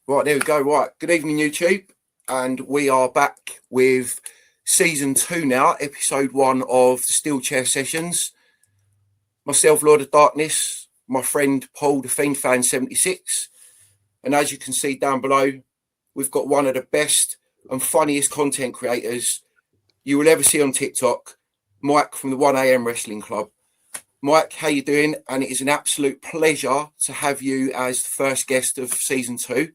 Right, there we go. Right, good evening, YouTube. And we are back with season 2 now, episode 1 of the Steel Chair Sessions. Myself, Lord of Darkness, my friend Paul, the Fiend Fan 76. And as you can see down below, we've got one of the best and funniest content creators you will ever see on TikTok, Mike from the 1am Wrestling Club. Mike, how you doing? And it is an absolute pleasure to have you as the first guest of season 2.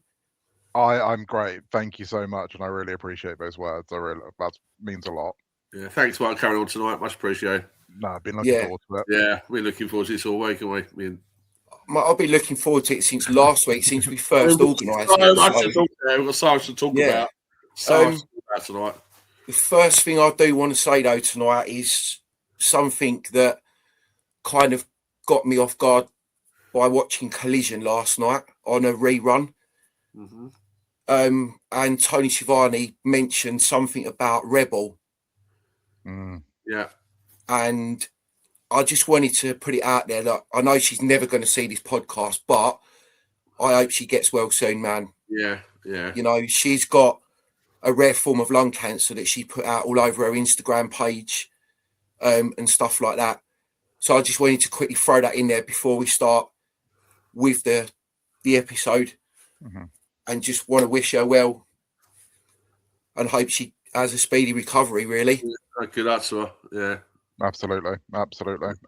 I'm great. Thank you so much, and I really appreciate those words. That means a lot. Yeah, thanks for carrying on tonight. Much appreciated. No, I've been looking forward to it. Yeah, we're looking forward to this all week, aren't we? I've been looking forward to it since last week, since we first organised it. We've got so much to talk about. So much to talk about tonight. The first thing I do want to say, though, tonight is something that kind of got me off guard by watching Collision last night on a rerun. Mm-hmm. And Tony Schiavone mentioned something about Rebel. Yeah. And I just wanted to put it out there that I know she's never going to see this podcast, but I hope she gets well soon, man. Yeah. You know, she's got a rare form of lung cancer that she put out all over her Instagram page and stuff like that. So I just wanted to quickly throw that in there before we start with the episode. Mm-hmm. And just want to wish her well and hope she has a speedy recovery, really. Good answer. Yeah. Absolutely.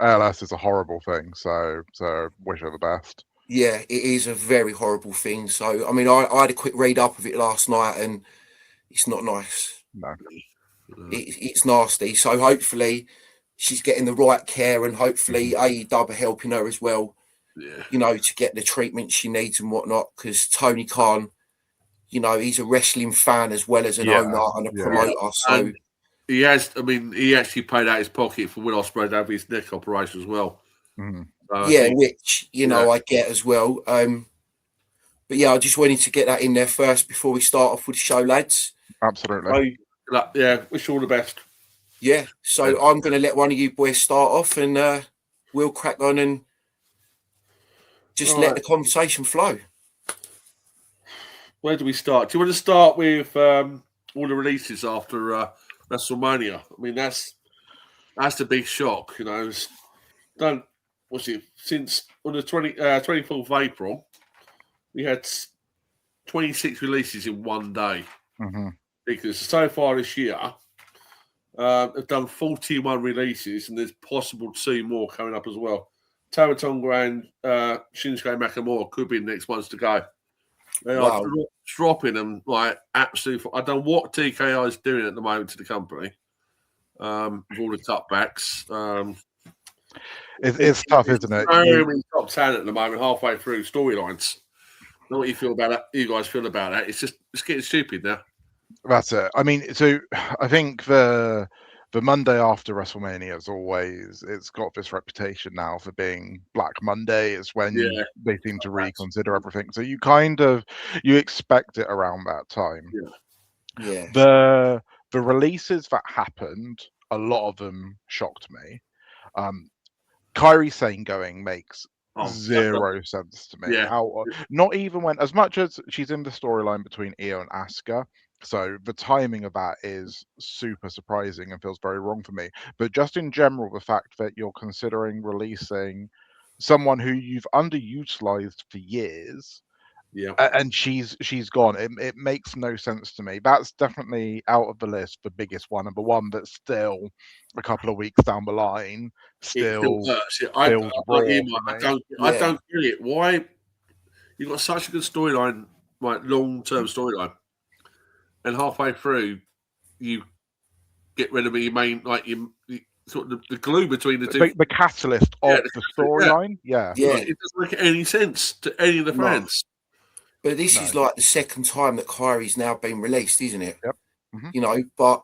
ALS is a horrible thing, so wish her the best. Yeah, it is a very horrible thing. So, I mean, I had a quick read up of it last night and it's not nice. No. It's nasty. So hopefully she's getting the right care and hopefully AEW are helping her as well. Yeah. You know, to get the treatment she needs and whatnot, because Tony Khan, you know, he's a wrestling fan as well as an owner and a promoter. So and he actually paid out his pocket for Will Ospreay to have his neck operation as well. Mm-hmm. Which, you know, I get as well. But yeah, I just wanted to get that in there first before we start off with the show, lads. Absolutely. Wish you all the best. Yeah, so I'm going to let one of you boys start off and we'll crack on and just let the conversation flow. Where do we start? Do you want to start with all the releases after WrestleMania? I mean, that's the big shock. You know, it's done. Since on the 24th of April, we had 26 releases in one day. Mm-hmm. Because so far this year, they've done 41 releases, and there's possible 2 more coming up as well. Tama Tonga and Shinsuke Nakamura could be the next ones to go. They are dropping them like absolutely. I don't know what TKI is doing at the moment to the company with all the cutbacks. It's tough, isn't it? Many top talent at the moment, halfway through storylines. Know what you feel about that? You guys feel about that? It's getting stupid now. That's it. I mean, so I think the Monday after WrestleMania it's got this reputation now for being Black Monday. It's when they seem to reconsider everything. So you expect it around that time. Yeah. The releases that happened, a lot of them shocked me. Kairi Sane going makes zero sense to me. Yeah. Not even when, as much as she's in the storyline between Io and Asuka. So the timing of that is super surprising and feels very wrong for me. But just in general, the fact that you're considering releasing someone who you've underutilized for years, and she's gone, it makes no sense to me. That's definitely out of the list, the biggest one, and the one that's still a couple of weeks down the line still feels raw. I don't get it. Why you've got such a good storyline, like long-term storyline, and halfway through you get rid of your main, like you sort of the glue between the two, the catalyst of the storyline. Yeah, it doesn't make any sense to any of the fans. But this is like the second time that Kairi's now been released, isn't it? Yep. Mm-hmm. You know, but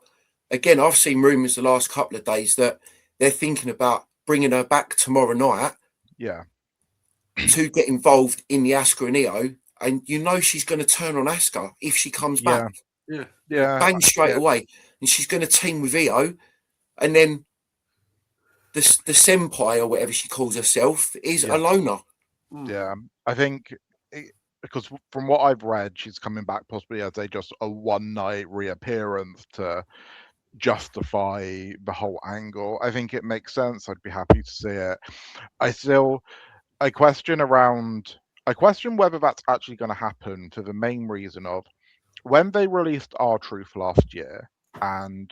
again, I've seen rumours the last couple of days that they're thinking about bringing her back tomorrow night. Yeah. To get involved in the Asuka and Io, and you know she's going to turn on Asuka if she comes back. Yeah. Bang straight away, and she's going to team with Io, and then the senpai or whatever she calls herself is a loner. Yeah, I think because from what I've read, she's coming back possibly as a one-night reappearance to justify the whole angle. I think it makes sense. I'd be happy to see it. I question whether that's actually going to happen for the main reason of when they released R-Truth last year and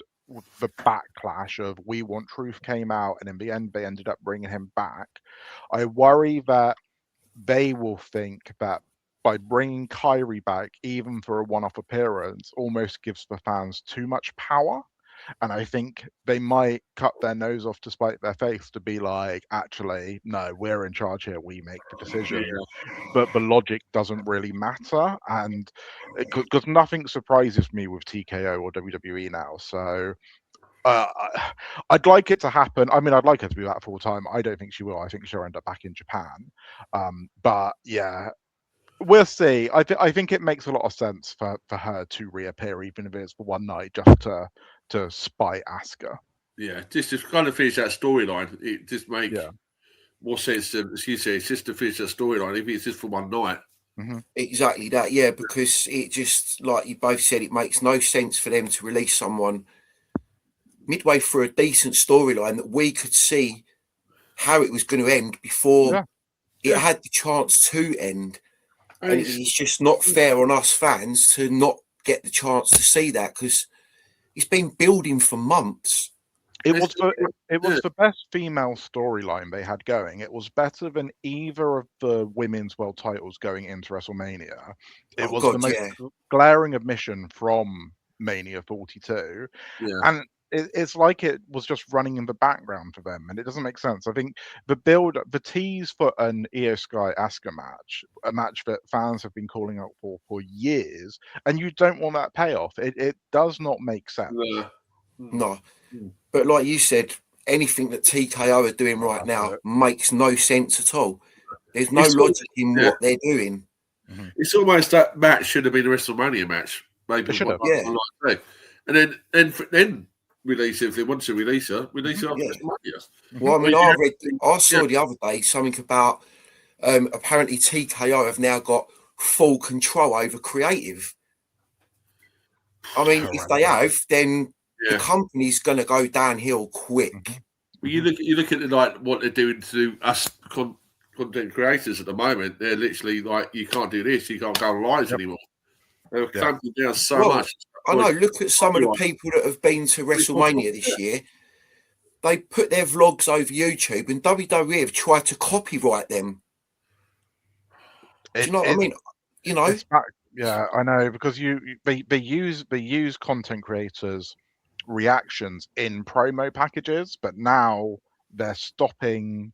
the backlash of We Want Truth came out, and in the end they ended up bringing him back. I worry that they will think that by bringing Kyrie back, even for a one-off appearance, almost gives the fans too much power. And I think they might cut their nose off to spite their face to be like, actually, no, we're in charge here. We make the decision. But the logic doesn't really matter. And because nothing surprises me with TKO or WWE now. So I'd like it to happen. I mean, I'd like her to be back full time. I don't think she will. I think she'll end up back in Japan. But yeah, we'll see. I think it makes a lot of sense for her to reappear, even if it's for one night, just to spite Asuka. Yeah, just to kind of finish that storyline. It just makes more sense than, as you say, it's just to finish that storyline, if it's just for one night. Mm-hmm. Exactly that, yeah, because it just, like you both said, it makes no sense for them to release someone midway through a decent storyline that we could see how it was going to end before it had the chance to end. And it's just not fair on us fans to not get the chance to see that, because it's been building for months. It was the best female storyline they had going. It was better than either of the women's world titles going into WrestleMania. It was the most glaring omission from Mania 42. Yeah. And it's like it was just running in the background for them, and it doesn't make sense. I think the tease for an Io Sky Asuka match, a match that fans have been calling out for years, and you don't want that payoff. It does not make sense. No. But like you said, anything that TKO are doing right now makes no sense at all. There's no logic in what they're doing. Mm-hmm. It's almost that match should have been a WrestleMania match. Maybe should have. And then release it if they want to release her. Release her after WrestleMania. Well, I mean, I saw the other day something about apparently TKO have now got full control over creative. I mean, if they have, then the company's going to go downhill quick. Well, you look at like what they're doing to us content creators at the moment. They're literally like, you can't do this, you can't go live anymore. They're clamping down so much. I know. Look at some of the people that have been to WrestleMania this year. They put their vlogs over YouTube, and WWE have tried to copyright them. Do you know what I mean? You know. Yeah, I know, because they use content creators' reactions in promo packages, but now they're stopping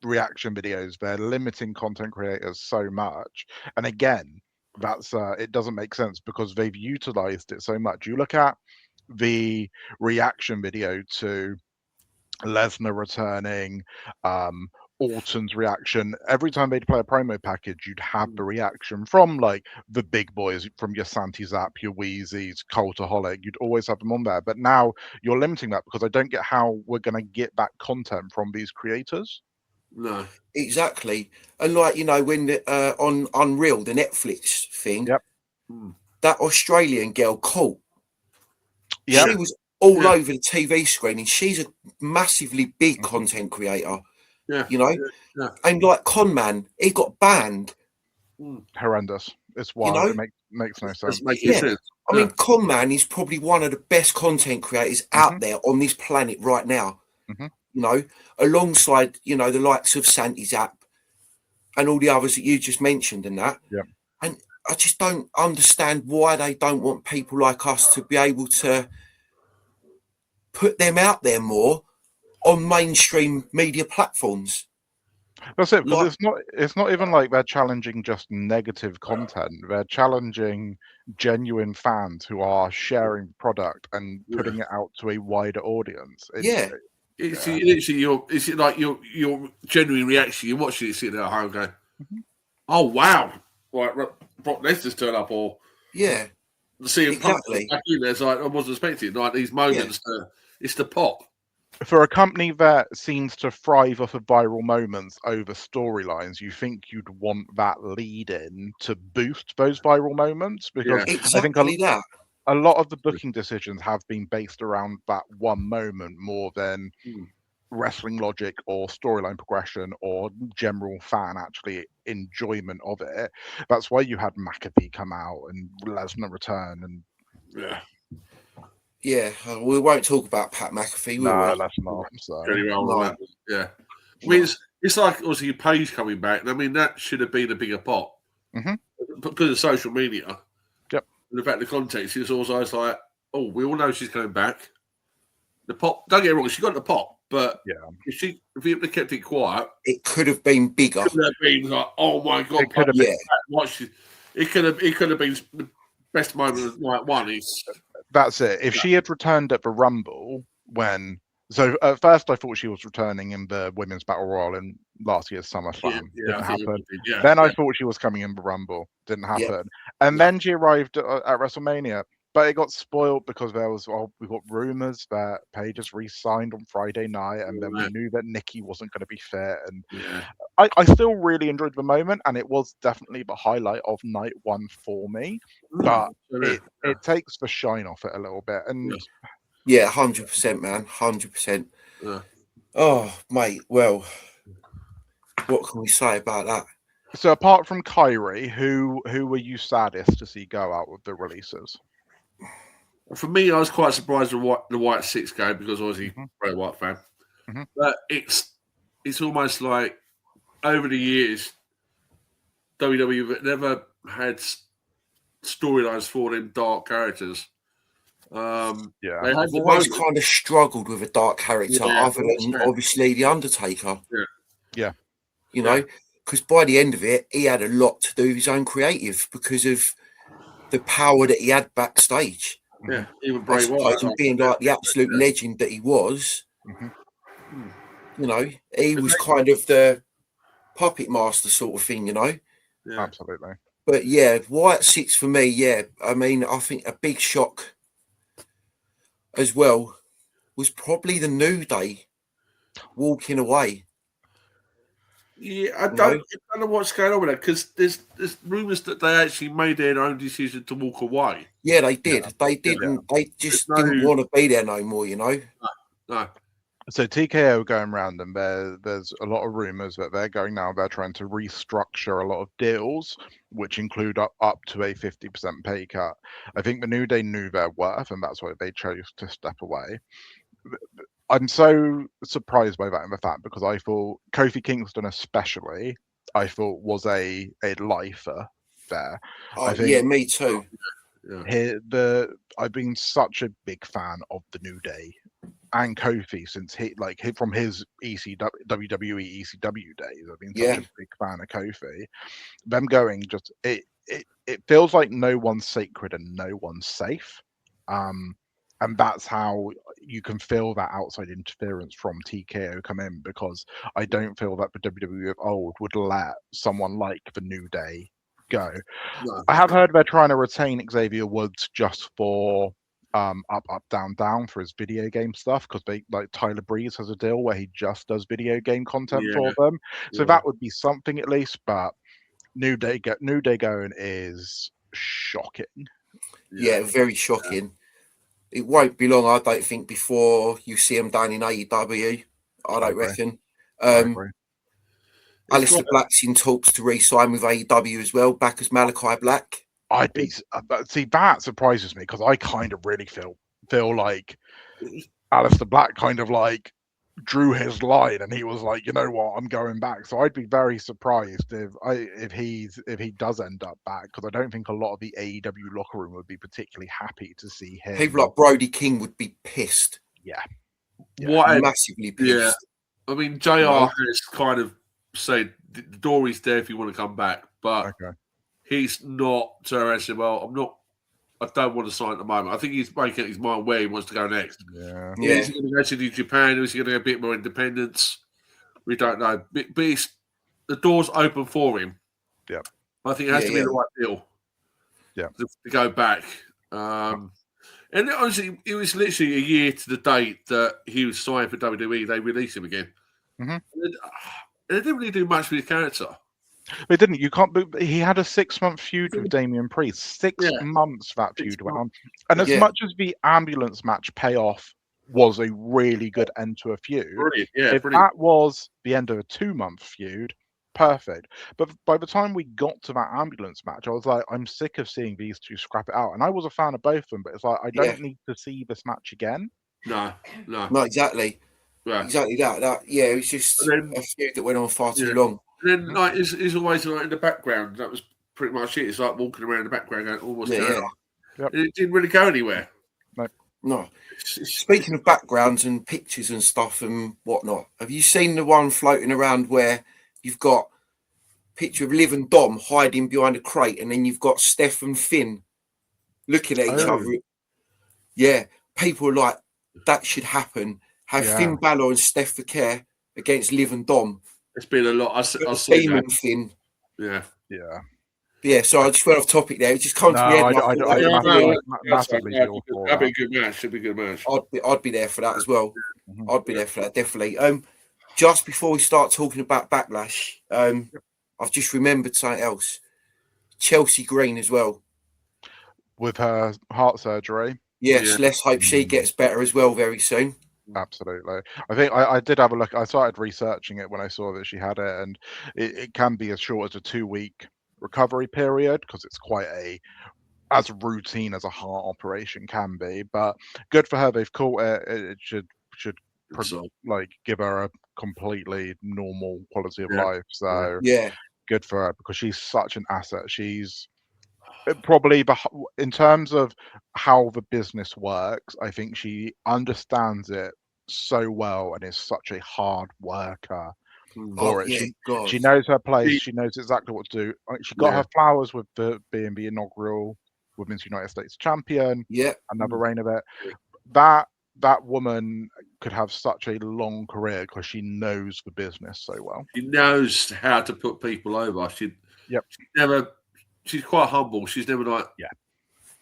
reaction videos. They're limiting content creators so much, and again, that's it doesn't make sense because they've utilized it so much. You look at the reaction video to Lesnar returning, Orton's reaction. Every time they'd play a promo package, you'd have the reaction from like the big boys, from your Santi Zap, your Wheezies, Cultaholic. You'd always have them on there. But now you're limiting that because I don't get how we're going to get that content from these creators. No, exactly. And like, you know, when on Unreal, the Netflix thing, that Australian girl, Colt, she was all over the TV screen, and she's a massively big content creator. You know, and like Conman, he got banned. Horrendous. It's wild. You know? It makes no sense. I mean, Conman is probably one of the best content creators out there on this planet right now. You know, alongside, you know, the likes of Santi Zap and all the others that you just mentioned and that. And I just don't understand why they don't want people like us to be able to put them out there more on mainstream media platforms. That's it, because it's not even like they're challenging just negative content. They're challenging genuine fans who are sharing product and putting it out to a wider audience. It's like your genuine reaction. You're watching it sitting at home going, "Oh wow!" Like Brock Lesnar's turn up, or seeing exactly. Punk back in there's like I wasn't expecting. Like these moments, it's the pop. For a company that seems to thrive off of viral moments over storylines, you think you'd want that lead in to boost those viral moments, because Yeah. I think Exactly that. a lot of the booking decisions have been based around that one moment more than wrestling logic or storyline progression or general fan actually enjoyment of it. That's why you had McAfee come out and Lesnar return, and Yeah. Yeah, we won't talk about Pat McAfee, will no, we? that's not. So Very well on No. that. Yeah. I No. mean, it's like obviously Page coming back. And I mean, that should have been a bigger pot because of social media. Yep. And the fact the context is also it's like, oh, we all know she's coming back. The pop, don't get me wrong, she got the pop, but yeah, if you had kept it quiet, It could have been bigger. it could have been like, oh my god, it could have Yeah, it could have been the best moment of night one. Is That's it. If she had returned at the Rumble so at first I thought she was returning in the Women's Battle Royal in last year's SummerSlam. I Didn't think it happen. did, yeah. Then I thought she was coming in the Rumble. Didn't Yeah. happen. And then she arrived at WrestleMania. But it got spoiled because we got rumors that Paige has re-signed on Friday night, and then we knew that Nikki wasn't going to be fit. And I still really enjoyed the moment, and it was definitely the highlight of night one for me. But it takes the shine off it a little bit. And yeah, 100%, man, 100%. Yeah. Oh, mate. Well, what can we say about that? so apart from Kyrie, who were you saddest to see go out with the releases? For me, I was quite surprised with the White Six game because obviously Bray Wyatt fan. But it's almost like over the years, WWE never had storylines for them dark characters. They had I've always kind of struggled with a dark character, other than obviously the Undertaker. Yeah. You know, because by the end of it, he had a lot to do with his own creative because of the power that he had backstage. Yeah, even Bray Wyatt, and being like the absolute legend that he was. You know, he was kind of the puppet master sort of thing. You know. Yeah. Absolutely. But yeah, White Six for me. Yeah, I mean, I think a big shock as well was probably the New Day walking away. Yeah, I don't know what's going on with that because there's rumours that they actually made their own decision to walk away. Yeah, they did. They didn't. They just didn't want to be there no more. You know. No. So TKO going around, and there's a lot of rumours that they're going now. They're trying to restructure a lot of deals, which include up to a 50% pay cut. I think the New Day knew their worth, and that's why they chose to step away. I'm so surprised by that in the fact because I thought Kofi Kingston especially, I thought was a lifer there. Oh, yeah, me too. I've been such a big fan of the New Day and Kofi since from his WWE ECW days. I've been such a big fan of Kofi. Them going it feels like no one's sacred and no one's safe. And that's how you can feel that outside interference from TKO come in, because I don't feel that the WWE of old would let someone like the New Day go. No. I have heard they're trying to retain Xavier Woods just for up, down, down for his video game stuff, because they like Tyler Breeze has a deal where he just does video game content for them. So that would be something at least. But New Day going is shocking. Yeah, very shocking. It won't be long, I don't think, before you see him down in AEW. I don't reckon. Aleister Black's in talks to re-sign with AEW as well, back as Malachi Black. I'd be see, that surprises me because I kind of really feel like Aleister Black kind of like drew his line and he was like, you know what, I'm going back. So I'd be very surprised if he does end up back, because I don't think a lot of the AEW locker room would be particularly happy to see him. People like Brody King would be pissed. Yeah. Massively pissed. Yeah. I mean, JR has kind of said the door is there if you want to come back, but he's not said, well, I don't want to sign at the moment. I think he's making his mind where he wants to go next. Yeah. Is he going to go to Japan, or is he going to get a bit more independence? We don't know. But the door's open for him. Yeah. I think it has to be the right deal. Yeah. To go back. And honestly, it was literally a year to the date that he was signed for WWE. They released him again. Mhm. And they didn't really do much with his character. They didn't. You can't. But he had a 6-month feud with Damian Priest. Six Yeah. months that 6 feud went on. months. And as Yeah. much as the ambulance match payoff was a really good end to a feud, Brilliant. Yeah, if brilliant. that was the end of a 2-month feud, perfect. But by the time we got to that ambulance match, I was like, I'm sick of seeing these two scrap it out. And I was a fan of both of them, but it's like I don't need to see this match again. No. No, exactly. Yeah. Exactly that. Yeah, it was just And then- a feud that went on far too Yeah. long. And then, like, he's always like in the background. That was pretty much it. It's like walking around the background going, "Oh, what's going on?" Yep. And it didn't really go anywhere. No. It's- Speaking of backgrounds and pictures and stuff and whatnot, have you seen the one floating around where you've got a picture of Liv and Dom hiding behind a crate, and then you've got Steph and Finn looking at each Oh. other? Yeah, people are like, that should happen. Have Yeah. Finn Balor and Steph Care against Liv and Dom. It's been a lot. I Got see the Demon that. Finn. Yeah. Yeah. Yeah, so I just went off topic there. It just comes to me. No, head and I I thought, Yeah, massively, no, massively yeah, feel for that'd be that. a good match. Should be a good match. I'd be there for that as well. Mhm. I'd be there for that, definitely. Just before we start talking about Backlash, I've just remembered something else. Chelsea Green as well. With her heart surgery. Yes, Yeah. let's hope she gets better as well very soon. Absolutely. I think I did have a look. I started researching it when I saw that she had it, and it can be as short as a 2-week recovery period because it's quite as routine as a heart operation can be. But good for her. They've caught it. It should So, like give her a completely normal quality of Yeah. life. So Yeah, good for her because she's such an asset. She's probably in terms of how the business works, I think she understands it so well and is such a hard worker for it. yeah, God. She knows her place. She knows exactly what to do. She got her flowers with being the inaugural Women's United States champion. Yeah, Another reign of it. Yeah. That woman could have such a long career because she knows the business so well. She knows how to put people over. Yep. She's quite humble. She's never like, Yeah.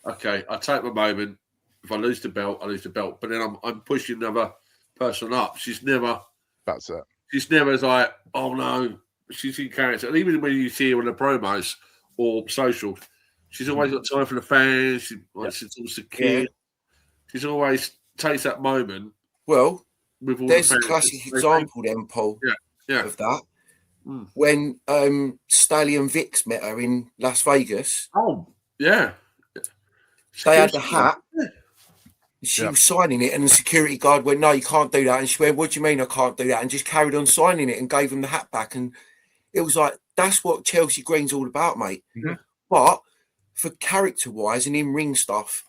Okay, I take my moment. If I lose the belt, I lose the belt. But then I'm pushing another person up. That's it. She's never like, oh no. She's in character. And even when you see her in the promos or social, she's always got time for the fans. She talks to kids. She's always takes that moment. Well, with all there's the a fans. classic example then, Paul, Yeah. of that. Mm. When Staley and Vix met her in Las Vegas, Oh, yeah. they had the hat. Yeah. She was signing it, and the security guard went, "No, you can't do that." And she went, "What do you mean I can't do that?" And just carried on signing it and gave him the hat back. And it was like, that's what Chelsea Green's all about, mate. Mhm. But for character-wise and in-ring stuff,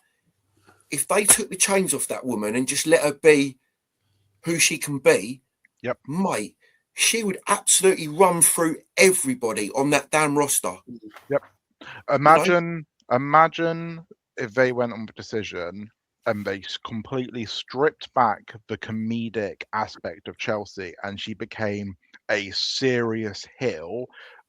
if they took the chains off that woman and just let her be who she can be, mate, she would absolutely run through everybody on that damn roster. Yep. Imagine if they went on the decision and they completely stripped back the comedic aspect of Chelsea and she became a serious heel,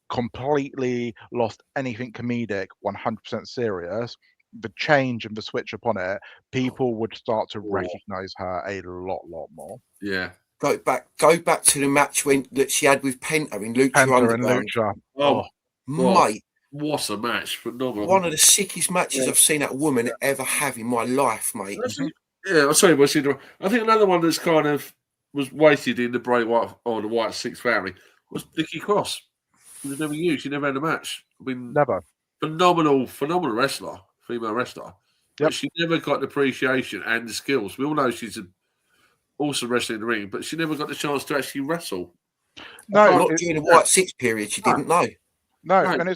completely lost anything comedic, 100% serious. The change and the switch upon it, people would start to recognize her a lot more. Yeah. Go back to the match that she had with Penta in Lucha Penta Underground. and Lucha. Oh, mate. What a match. Phenomenal. One of the sickest matches I've seen that woman ever have in my life, mate. Yeah, I'll tell you what. I think another one that's kind of was wasted in the Bray Wyatt or the Wyatt Six family was Nikki Cross. She was never used. She never had a match. I mean, Never. Phenomenal wrestler, female wrestler. But she never got the appreciation and the skills. We all know she's awesome wrestler in the ring, but she never got the chance to actually wrestle. No, not during the White Six period. She didn't know. No, and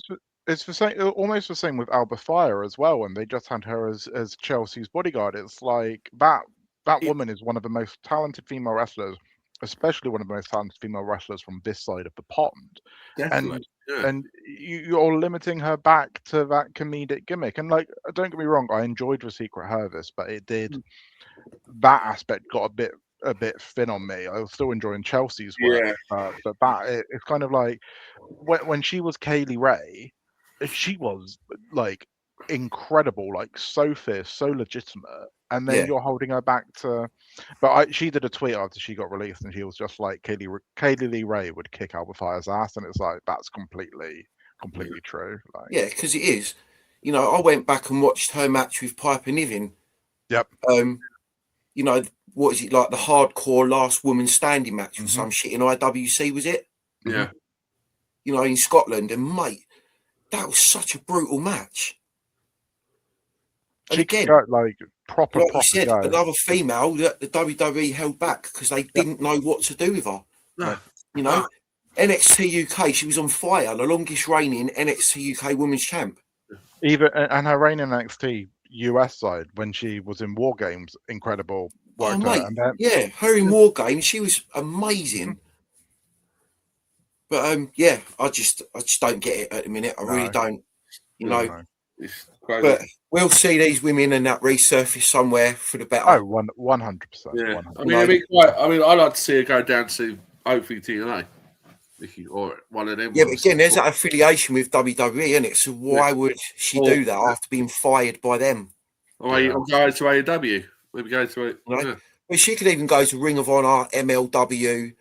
it's the same, almost the same with Alba Fire as well. And they just had her as Chelsea's bodyguard. It's like that woman is one of the most talented female wrestlers, especially one of the most talented female wrestlers from this side of the pond. Definitely. And you're limiting her back to that comedic gimmick. And like, don't get me wrong, I enjoyed the Secret Service, but it did that aspect got a bit thin on me. I was still enjoying Chelsea's work, but it's kind of like when she was Kaylee Ray, she was like incredible, like so fierce, so legitimate, and then Yeah. you're holding her back to. But she did a tweet after she got released, and she was just like, Kaylee Lee Ray would kick Alba Fire's ass, and it's like that's completely true. Like, Yeah, because it is. You know, I went back and watched her match with Piper Niven. yep. You know, what is it, like the hardcore last woman standing match or Mhm. some shit in IWC, was it? Yeah. You know, in Scotland. And mate, that was such a brutal match. And She again, got like proper like you said, go. another female that the WWE held back because they didn't know what to do with her. No. You know, NXT UK, she was on fire, the longest reigning NXT UK Women's Champ. Even and her reign in NXT US side when she was in War Games, incredible. Oh, Worked her, mate, and then, yeah, her in War Games, she was amazing. But yeah, I just don't get it at the minute. I really don't. You know, no. It's crazy. but we'll see these women and that resurface somewhere for the better. Oh, 100%. Yeah, 100%. I mean, it'd be quite. I mean, I like to see her go down to hopefully TNA, or one of them. Yeah, but ones. again, there's that affiliation with WWE, isn't it? So why would she do that Yeah. after being fired by them? Or Yeah. go to AEW. Maybe go to it. You know? Yeah. Well, she could even go to Ring of Honor, MLW,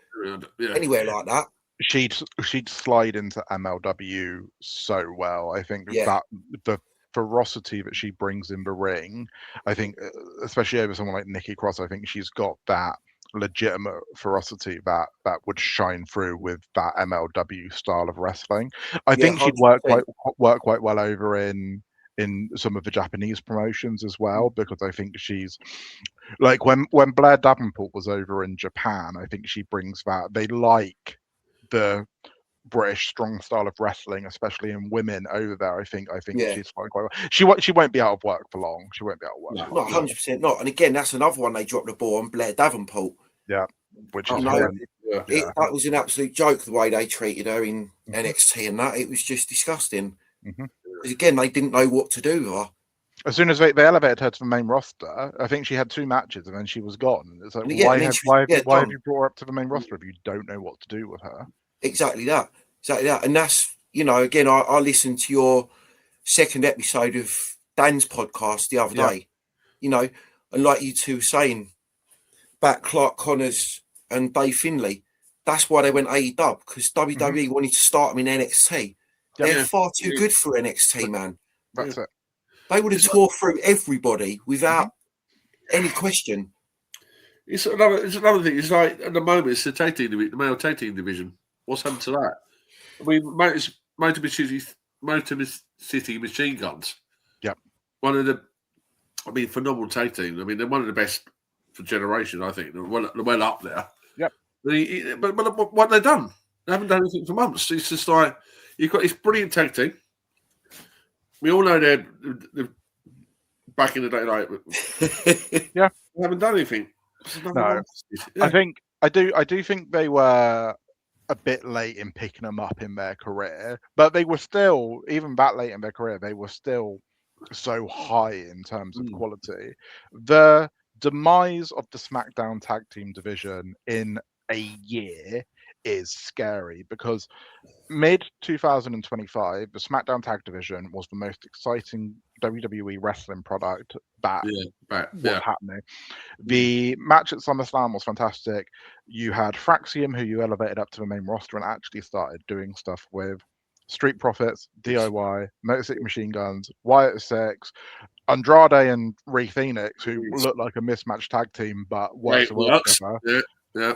Yeah. anywhere like that. She'd slide into MLW so well. I think Yeah. that the ferocity that she brings in the ring, I think, especially over someone like Nikki Cross, I think she's got that legitimate ferocity that would shine through with that MLW style of wrestling. I think she'd work 100%. quite well over in some of the Japanese promotions as well, because I think she's like when Blair Davenport was over in Japan, I think she brings that. They like the British strong style of wrestling, especially in women over there. I think Yeah. she's quite well. She won't be out of work for long. She won't be out of work. Not 100% not. And again, that's another one they dropped the ball on, Blair Davenport. Yeah, which is that was an absolute joke the way they treated her in NXT and that. It was just disgusting. Because again, they didn't know what to do with her. As soon as they elevated her to the main roster, I think she had 2 matches and then she was gone. It's like, why have you brought her up to the main roster if you don't know what to do with her? Exactly that. And that's, you know, again, I listened to your second episode of Dan's podcast the other day, you know, and like you two were saying, about Clark Connors and Dave Finlay, that's why they went AEW, because WWE wanted to start them in NXT. They're far too good for NXT, man. That's it. They would have tore through everybody without any question. It's another thing. It's like at the moment, it's the male tag team division. What's happened to that? I mean, Motor City Machine Guns. Yep. One of the, phenomenal tag team. I mean, they're one of the best for generation. I think they're well up there. Yep. But what they've done? They haven't done anything for months. It's just like you've got this brilliant tag team. We all know they're back in the day, like yeah, they haven't done anything. No, yeah. I do think they were a bit late in picking them up in their career, but they were still, even that late in their career, they were still so high in terms of quality. The demise of the SmackDown tag team division in a year is scary, because mid 2025, the SmackDown tag division was the most exciting WWE wrestling product that was happening. The match at SummerSlam was fantastic. You had Fraxium, who you elevated up to the main roster and actually started doing stuff with Street Profits, DIY, Motor City Machine Guns, Wyatt Six, Andrade and Rey Fenix, who look like a mismatched tag team, but works well together. Yeah.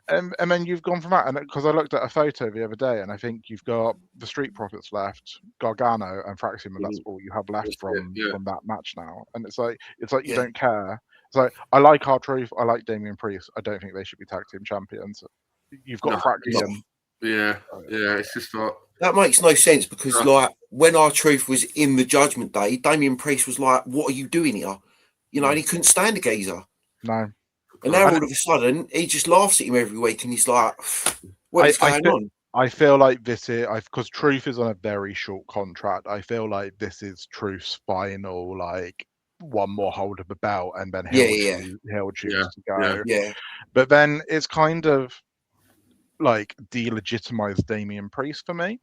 And then you've gone from that, and because I looked at a photo the other day, and I think you've got the Street Profits left, Gargano and Fraxium, and that's all you have left from that match now. And it's like you don't care. It's like, I like R-Truth, I like Damian Priest. I don't think they should be tag team champions. You've got Fraxium. Yeah. It's just like that makes no sense, because like when R-Truth was in the Judgment Day, Damian Priest was like, "What are you doing here?" You know, and he couldn't stand the geezer. No. And now all of a sudden, he just laughs at him every week, and he's like, "What is going on?" I feel like this is, because Truth is on a very short contract, I feel like this is Truth's final, like, one more hold of the belt, and then he'll choose to go. Yeah. But then it's kind of like delegitimized Damian Priest for me,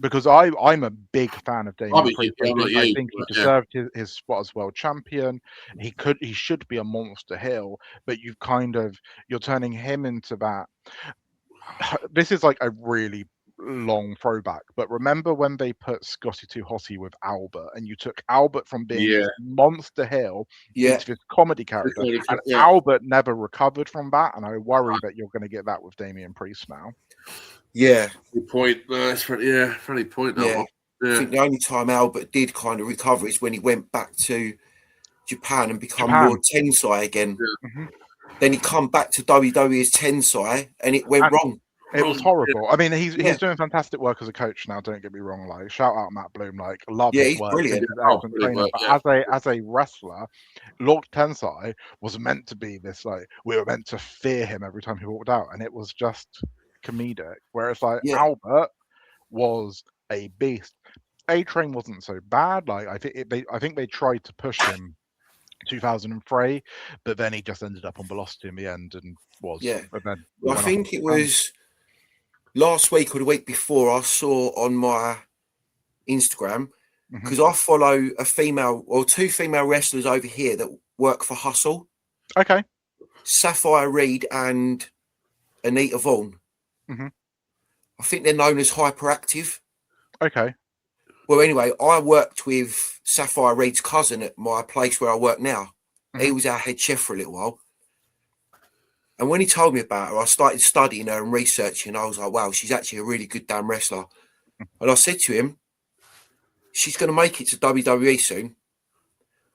because I'm a big fan of I'm Damien a Priest. huge fan, like I you, think he but deserved his spot as world champion. He should be a monster heel, but you're turning him into that. This is like a really long throwback, but remember when they put Scotty 2 Hotty with Albert, and you took Albert from being this monster heel into this comedy character, and Albert never recovered from that, and I worry that you're going to get that with Damien Priest now. Yeah. Good point. That's funny point. Yeah. I think the only time Albert did kind of recover is when he went back to Japan and become Lord Tensai again. Yeah. Then he come back to WWE as Tensai, and it went wrong. It was horrible. I mean, he's doing fantastic work as a coach now. Don't get me wrong. Like, shout out Matt Bloom. Like, love his he's work. Brilliant. He's an excellent trainer. But as a wrestler, Lord Tensai was meant to be this, like, we were meant to fear him every time he walked out, and it was just comedic. Whereas like Albert was a beast. A-Train wasn't so bad. Like, I think they tried to push him 2003, but then he just ended up on Velocity in the end and was. Yeah. And then I think it was last week or the week before I saw on my Instagram, because I follow two female wrestlers over here that work for Hustle. Okay. Sapphire Reed and Anita Vaughn. I think they're known as Hyperactive. Okay. Well, anyway, I worked with Sapphire Reed's cousin at my place where I work now. He was our head chef for a little while. And when he told me about her, I started studying her and researching. I was like, wow, she's actually a really good damn wrestler. And I said to him, she's going to make it to WWE soon.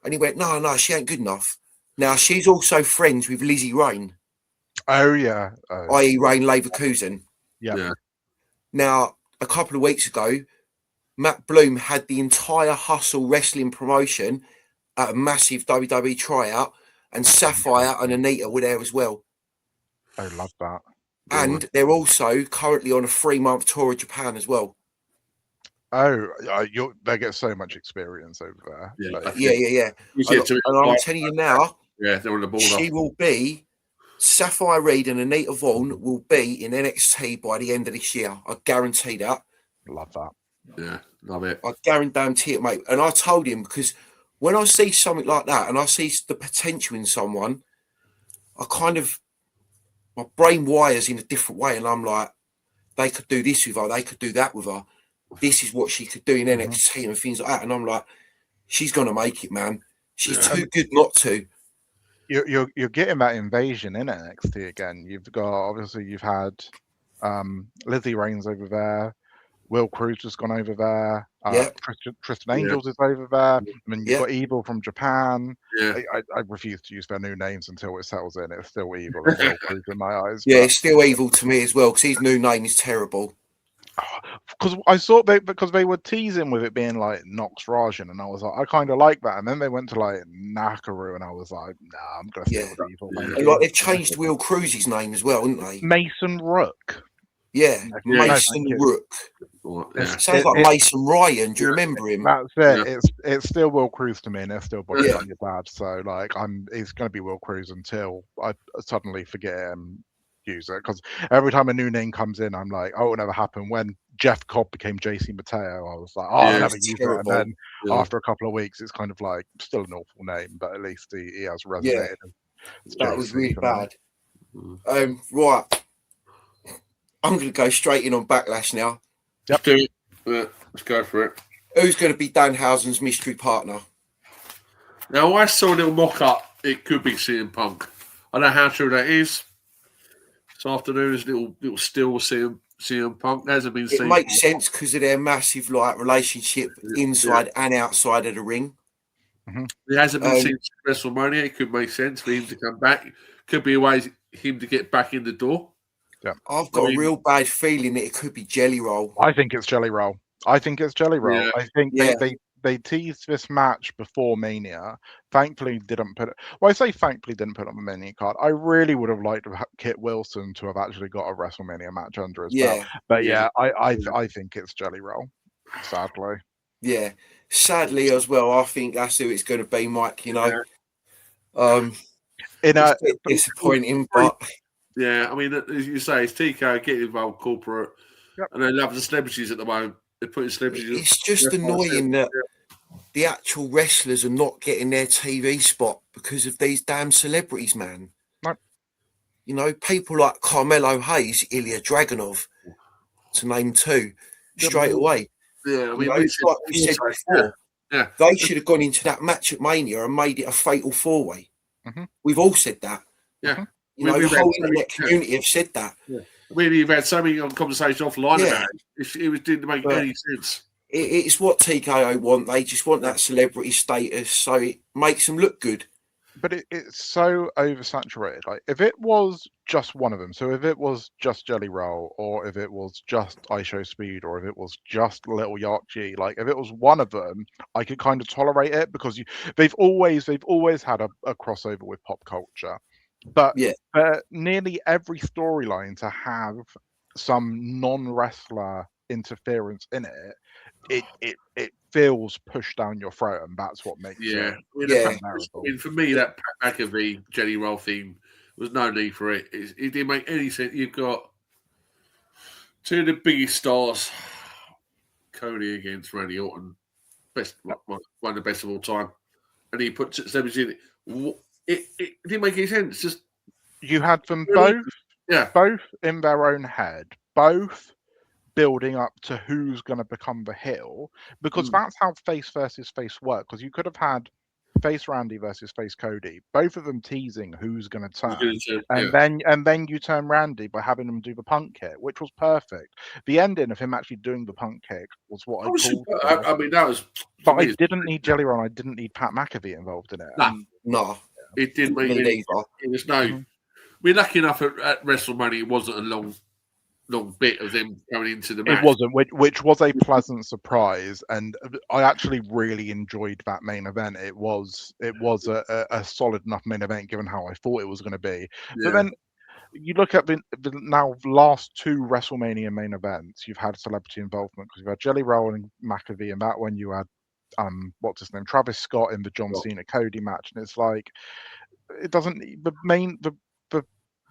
And he went, no, she ain't good enough. Now, she's also friends with Lizzie Rain. Oh, yeah. I.e. Rain Leverkusen. Yeah. Now, a couple of weeks ago, Matt Bloom had the entire Hustle wrestling promotion at a massive WWE tryout, and Sapphire and Anita were there as well. I love that. And they're also currently on a 3-month tour of Japan as well. Oh, they get so much experience over there. Yeah. And I'm telling you now, they're on the border. She will be, Sapphire Reed and Anita Vaughn will be in NXT by the end of this year. I guarantee that. Love that. Yeah, love it. I guarantee it, mate. And I told him, because when I see something like that and I see the potential in someone, my brain wires in a different way, and I'm like, they could do this with her, they could do that with her. This is what she could do in NXT and things like that. And I'm like, she's gonna make it, man. She's too good not to. You're getting that invasion in NXT again. You've had Lizzie Reigns over there. Will Cruz has gone over there. Tristan Angels is over there. And then you've got Evil from Japan. Yeah. I refuse to use their new names until it settles in. It's still Evil and Will Cruz in my eyes. Yeah, it's still Evil to me as well, because his new name is terrible. Because I saw because they were teasing with it being like Nox Rajan, and I was like, I kind of like that. And then they went to like Nakaru, and I was like, nah, I'm gonna stay with Evil. And like they've changed Will Cruz's name as well, haven't they? Mason Rook. Yeah, Mason Rook. It sounds like Mason Ryan. Do you remember him? That's it. Yeah. It's still Will Cruz to me, and it's still Bobby Your dad. So like, it's going to be Will Cruz until I suddenly forget him. Use it, because every time a new name comes in, I'm like, oh, it'll never happen. When Jeff Cobb became JC Mateo, I was like, oh, I'll never use it. And then after a couple of weeks, it's kind of like still an awful name, but at least he has resonated. That was really bad. Right. I'm going to go straight in on Backlash now. Let's do it. Let's go for it. Who's going to be Danhausen's mystery partner? Now, I saw a little mock-up. It could be CM Punk. I don't know how true that is. This afternoon is a little still CM Punk. Hasn't been seen. It makes sense because of their massive relationship inside and outside of the ring. It hasn't been seen since WrestleMania. It could make sense for him to come back. Could be a way for him to get back in the door. Yeah. I've got a real bad feeling that it could be Jelly Roll. I think it's Jelly Roll. I think I think they teased this match before Mania. Thankfully, didn't put it. Well, I say thankfully didn't put it on the Mania card. I really would have liked Kit Wilson to have actually got a WrestleMania match under his belt. But I think it's Jelly Roll. Sadly. Yeah, sadly as well. I think that's who it's going to be, Mike. You know, it's disappointing, but. Yeah, I mean, as you say, it's TK getting involved corporate, and they love the celebrities at the moment. They're putting celebrities. It's just annoying that the actual wrestlers are not getting their TV spot because of these damn celebrities, man. Right. You know, people like Carmelo Hayes, Ilya Dragunov, to name two, straight away. Yeah, I mean, it's like we said before. Yeah. They should have gone into that match at Mania and made it a fatal four-way. Mm-hmm. We've all said that. Yeah. You know, the whole internet community have said that. Yeah. We've had so many conversations offline about it. It didn't make any sense. It's what TKO want. They just want that celebrity status, so it makes them look good. But it's so oversaturated. Like, if it was just one of them, so if it was just Jelly Roll, or if it was just I Show Speed, or if it was just Little Yacht G, like if it was one of them, I could kind of tolerate it because they've always had a crossover with pop culture. But nearly every storyline to have some non-wrestler interference in it feels pushed down your throat, and that's what makes it. I mean, for me, that Pat McAfee Jelly Roll theme was no need for it. It didn't make any sense. You've got two of the biggest stars, Cody against Randy Orton, one of the best of all time, and he put celebrities in it. It didn't make any sense. Just you had them both in their own head, both building up to who's going to become the heel, because that's how face versus face work. Because you could have had face Randy versus face Cody, both of them teasing who's going to turn, and then you turn Randy by having them do the punk kick, which was perfect. The ending of him actually doing the punk kick was what I called. I mean, that was. But I didn't need Jelly Roll. I didn't need Pat McAfee involved in it. No, it didn't make any. It was no. We're lucky enough at WrestleMania. It wasn't a long bit of them going into the match. It wasn't, which was a pleasant surprise, and I actually really enjoyed that main event. It was a solid enough main event given how I thought it was going to be. But then you look at the now last two WrestleMania main events, you've had celebrity involvement because you've had Jelly Roll and McAfee, and that one you had what's his name, Travis Scott in the John Cena Cody match, and it's like it doesn't the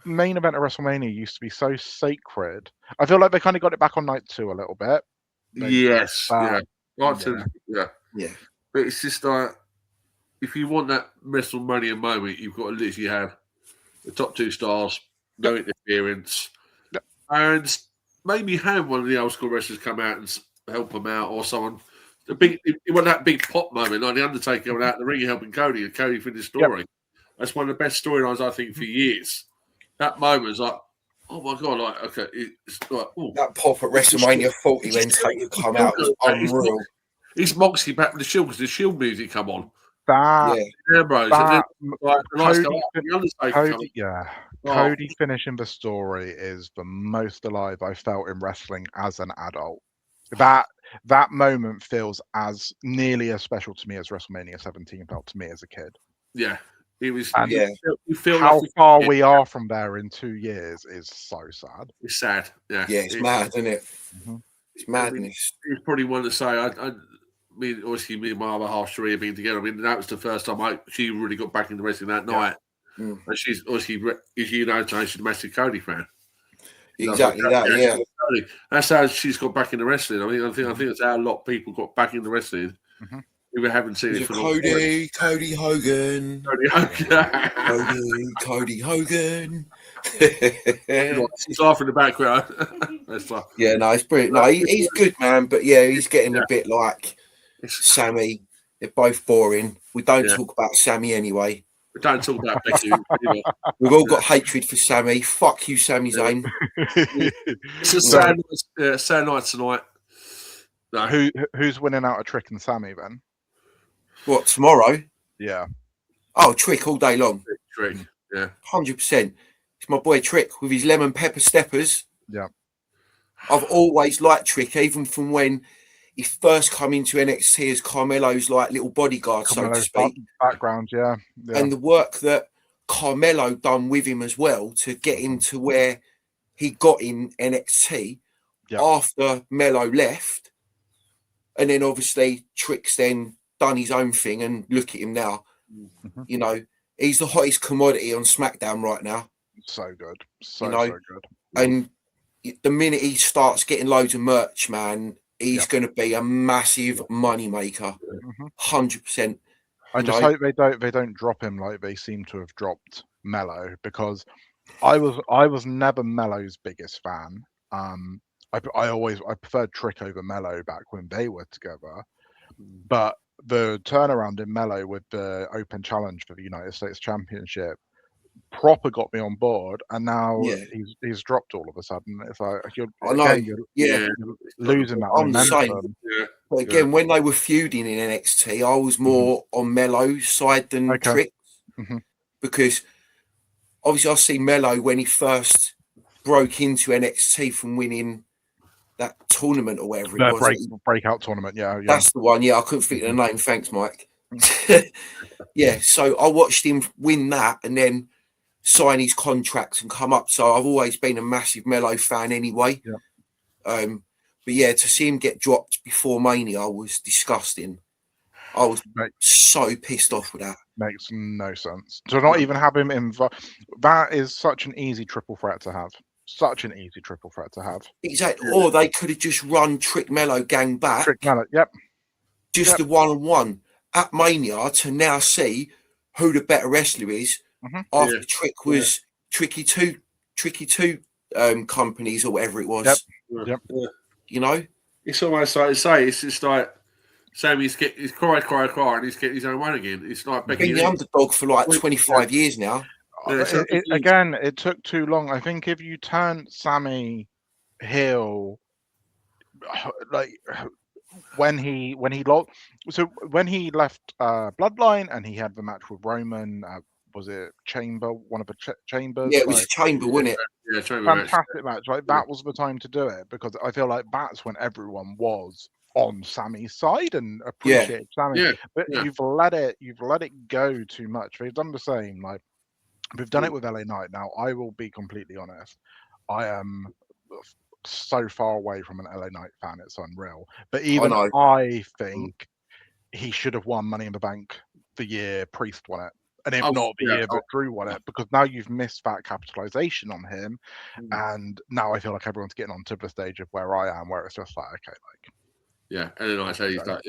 main event of WrestleMania used to be so sacred. I feel like they kind of got it back on night 2 a little bit. But it's just like if you want that WrestleMania moment, you've got to literally have the top 2 stars, no interference, and maybe have one of the old school wrestlers come out and help them out, or someone. It wasn't that big pop moment like the Undertaker coming out the ring helping Cody and Cody finished the story. That's one of the best storylines I think for years. That moment was like, oh my god! Like, okay, it's like that pop at WrestleMania 40 when Taker come out was unreal. He's Moxie back with the Shield because the Shield music come on. Cody finishing the story is the most alive I felt in wrestling as an adult. That moment feels as nearly as special to me as WrestleMania 17 felt to me as a kid. Yeah. It was, you feel how far we are from there in 2 years is so sad. It's sad, it's mad, isn't it? Mm-hmm. It's madness. It's probably one to say. I mean, obviously, me and my other half, Sharia, being together. I mean, that was the first time she really got back into wrestling that night. And she's obviously, as you know, she's a massive Cody fan. Exactly that. That's how she's got back into wrestling. I mean, I think that's how a lot of people got back into wrestling. Mm-hmm. We haven't seen it for Cody Hogan. Cody Hogan. He's off in the background. No, it's brilliant. No, he's good, man. But he's getting a bit like Sammy. They're both boring. We don't talk about Sammy anyway. We don't talk about Becky. We've all got hatred for Sammy. Fuck you, Sami Zayn. It's a sad night tonight. No. Who's winning out of Trick and Sammy then? What, tomorrow? Yeah. Oh, Trick all day long. Trick, 100%. It's my boy Trick with his lemon pepper steppers. Yeah. I've always liked Trick, even from when he first come into NXT as Carmelo's like little bodyguard, so to speak. Background, yeah. And the work that Carmelo done with him as well to get him to where he got in NXT after Melo left. And then obviously Trick's then done his own thing, and look at him now. Mm-hmm. You know, he's the hottest commodity on SmackDown right now. So good. So good. And the minute he starts getting loads of merch, man, he's going to be a massive money maker, 100%. I just hope they don't drop him like they seem to have dropped Mello, because I was never Mello's biggest fan. I preferred Trick over Mello back when they were together, but the turnaround in Mello with the Open Challenge for the United States Championship proper got me on board, and now he's dropped all of a sudden. It's like you're losing that momentum. But again, when they were feuding in NXT, I was more on Mello's side than Trick, because obviously I see Mello when he first broke into NXT from winning that tournament or whatever it was. Breakout tournament, yeah. That's the one. Yeah, I couldn't think of the name. Thanks, Mike. Yeah, so I watched him win that and then sign his contract and come up. So I've always been a massive Mello fan anyway. Yeah. But yeah, to see him get dropped before Mania was disgusting. I was so pissed off with that. Makes no sense. To not even have him that is such an easy triple threat to have. Such an easy triple threat to have. Exactly. Or they could have just run Trick Mello gang back. Trick Mello, yep. Just the one-on-one at Mania to now see who the better wrestler is after Trick was Tricky Two companies or whatever it was. Yep. You know? It's almost like it's just like Sammy's cried, and he's getting his own one again. It's like Becky. Been the underdog for like 25 years now. Again, it took too long. I think if you turn Sammy heel, like when he left Bloodline and he had the match with Roman, was it Chamber? One of the Chambers? Yeah, it was Chamber, wasn't it? Yeah, Chamber fantastic match. Like that was the time to do it, because I feel like that's when everyone was on Sammy's side and appreciated Sammy. But you've let it go too much. They've done the same. Like we've done it with LA Knight. Now I will be completely honest. I am so far away from an LA Knight fan, it's unreal. But even I think he should have won Money in the Bank the year Priest won it. And if not the year that Drew won it, because now you've missed that capitalization on him. And now I feel like everyone's getting onto the stage of where I am, where it's just like, okay, like. Yeah, and then I say he's like,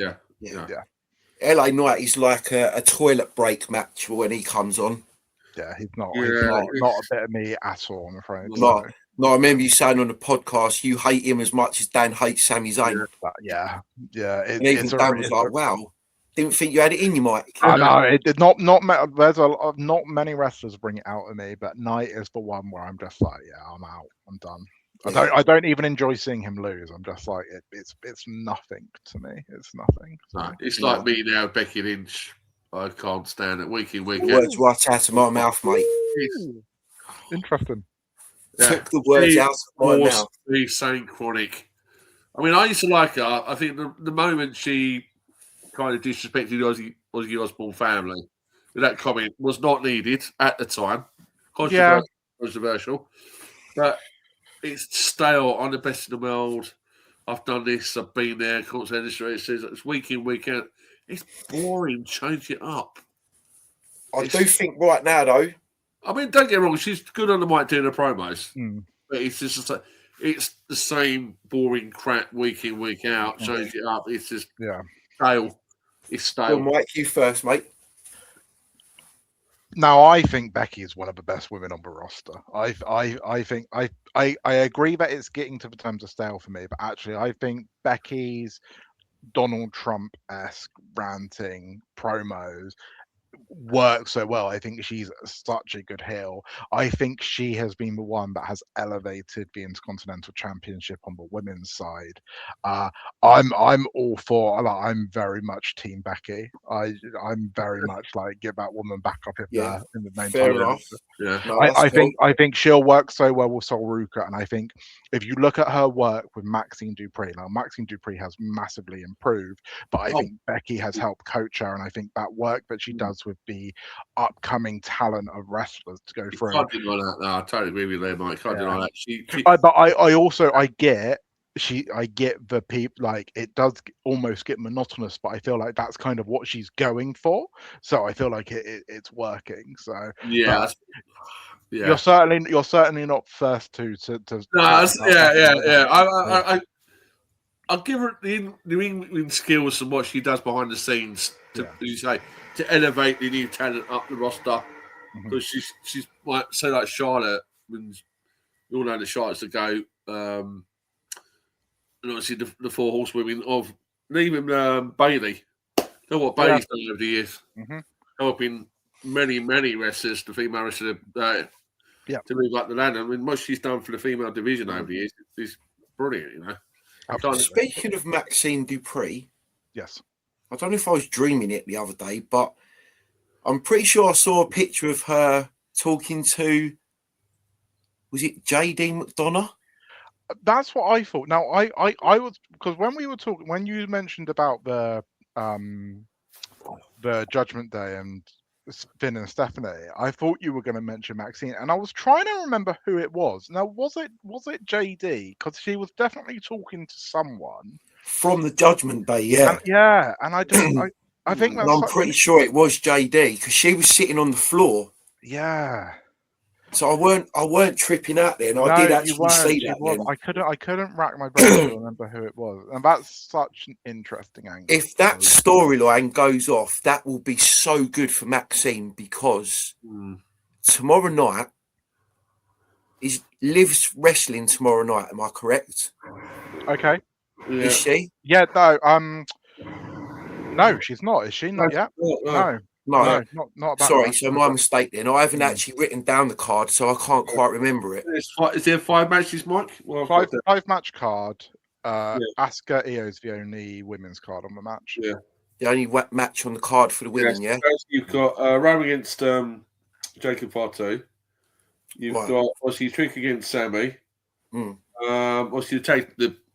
LA Knight is like a toilet break match when he comes on. Yeah, he's not a bit of me at all, I'm afraid. No, I remember you saying on the podcast you hate him as much as Dan hates Sami Zayn. Yeah. And even Dan was like, wow. Didn't think you had it in you, Mike. I know it did not. There's not many wrestlers bring it out of me, but Knight is the one where I'm just like, yeah, I'm out. I'm done. Yeah. I don't even enjoy seeing him lose. I'm just like, it's nothing to me. It's nothing. No, it's like me now, Becky Lynch. I can't stand it. Week in, week out. Words right out of my mouth, mate. Interesting. Took the words out of my mouth. He's saying chronic. I mean, I used to like her. I think the moment she kind of disrespected the Ozzy Osbourne family, that comment was not needed at the time. Controversial. But it's stale. I'm the best in the world. I've done this. I've been there. Can't say this. It says it's week in, week out. It's boring. Change it up. I do think right now, though. I mean, don't get me wrong. She's good on the mic doing her promos, but it's just it's the same boring crap week in, week out. Change it up. It's just stale. It's stale. Well, Mike, you first, mate. Now, I think Becky is one of the best women on the roster. I think I agree that it's getting to the terms of stale for me, but actually, I think Becky's Donald Trump-esque ranting promos work so well. I think she's such a good heel. I think she has been the one that has elevated the Intercontinental Championship on the women's side. I'm all for. I'm very much Team Becky. I'm very much like get that woman back up in the main title. Yeah, no, I think she'll work so well with Sol Ruka, and I think if you look at her work with Maxine Dupree, now Maxine Dupree has massively improved, but I think Becky has helped coach her, and I think that work that she does with the upcoming talent of wrestlers to go through. I deny that. No, I totally agree with you, Mike. I deny that. But I get the people, like it does almost get monotonous, but I feel like that's kind of what she's going for. So I feel like it's working. So you're certainly not first to. No, yeah. I'll give her the New England skills and what she does behind the scenes to, as you say, to elevate the new talent up the roster. Because she's like, say like Charlotte, when you all know the Charlotte's the GOAT, and obviously the four horsewomen of, and even Bailey. Know what Bailey's done over the years, helping many wrestlers, the female wrestlers, to move up the ladder. I mean, most she's done for the female division over the years is brilliant, you know. Speaking of Maxine Dupree, yes, I don't know if I was dreaming it the other day, but I'm pretty sure I saw a picture of her talking to, was it J.D. McDonough? That's what I thought. Now, I was, because when we were talking, when you mentioned about the Judgment Day and Finn and Stephanie, I thought you were going to mention Maxine, and I was trying to remember who it was. Now, was it JD? Because she was definitely talking to someone from the Judgment Day, yeah, and I don't, I think that's. And I'm pretty sure it was JD because she was sitting on the floor. Yeah. So I weren't tripping out there, and I did actually see that. I couldn't rack my brain to remember who it was, and that's such an interesting angle. If that storyline goes off, that will be so good for Maxine because tomorrow night is Liv's wrestling tomorrow night. Am I correct? Okay. Yeah. Is she? Yeah. No, she's not. Is she not yet? No. Not about. Sorry, so my mistake then. I haven't actually written down the card, so I can't quite remember it. Is there 5 matches, Mike? Well, five match card. Asuka Io's the only women's card on the match. Yeah. The only match on the card for the women, yeah? You've got Rowan against Jacob Fatu. You've got, obviously, Trick against Sammy. Obviously,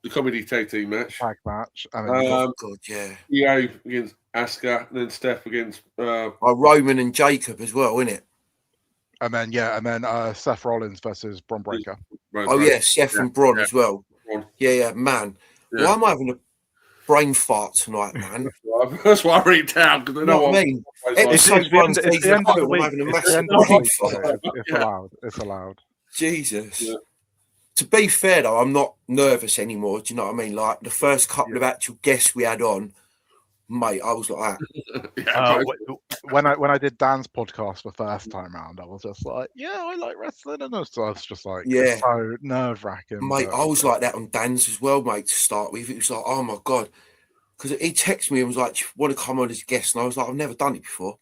the comedy tag team match. Tag match. God, yeah. Io against Asuka, and then Steph against Roman and Jacob as well, isn't it? And then Seth Rollins versus Bron Breakker. Seth and Bron as well. Yeah, man. Yeah. Why am I having a brain fart tonight, man? That's why I read it down, because I know what I mean. It's the end of the week. It's allowed. Jesus. Yeah. To be fair, though, I'm not nervous anymore. Do you know what I mean? Like, the first couple of actual guests we had on, mate, I was like that. When I did Dan's podcast the first time round, I was just like, yeah, I like wrestling, and I was just like, it's so nerve-wracking. Mate, I was like that on Dan's as well, mate, to start with. It was like, oh my God. Because he texted me and was like, do you want to come on as a guest? And I was like, I've never done it before.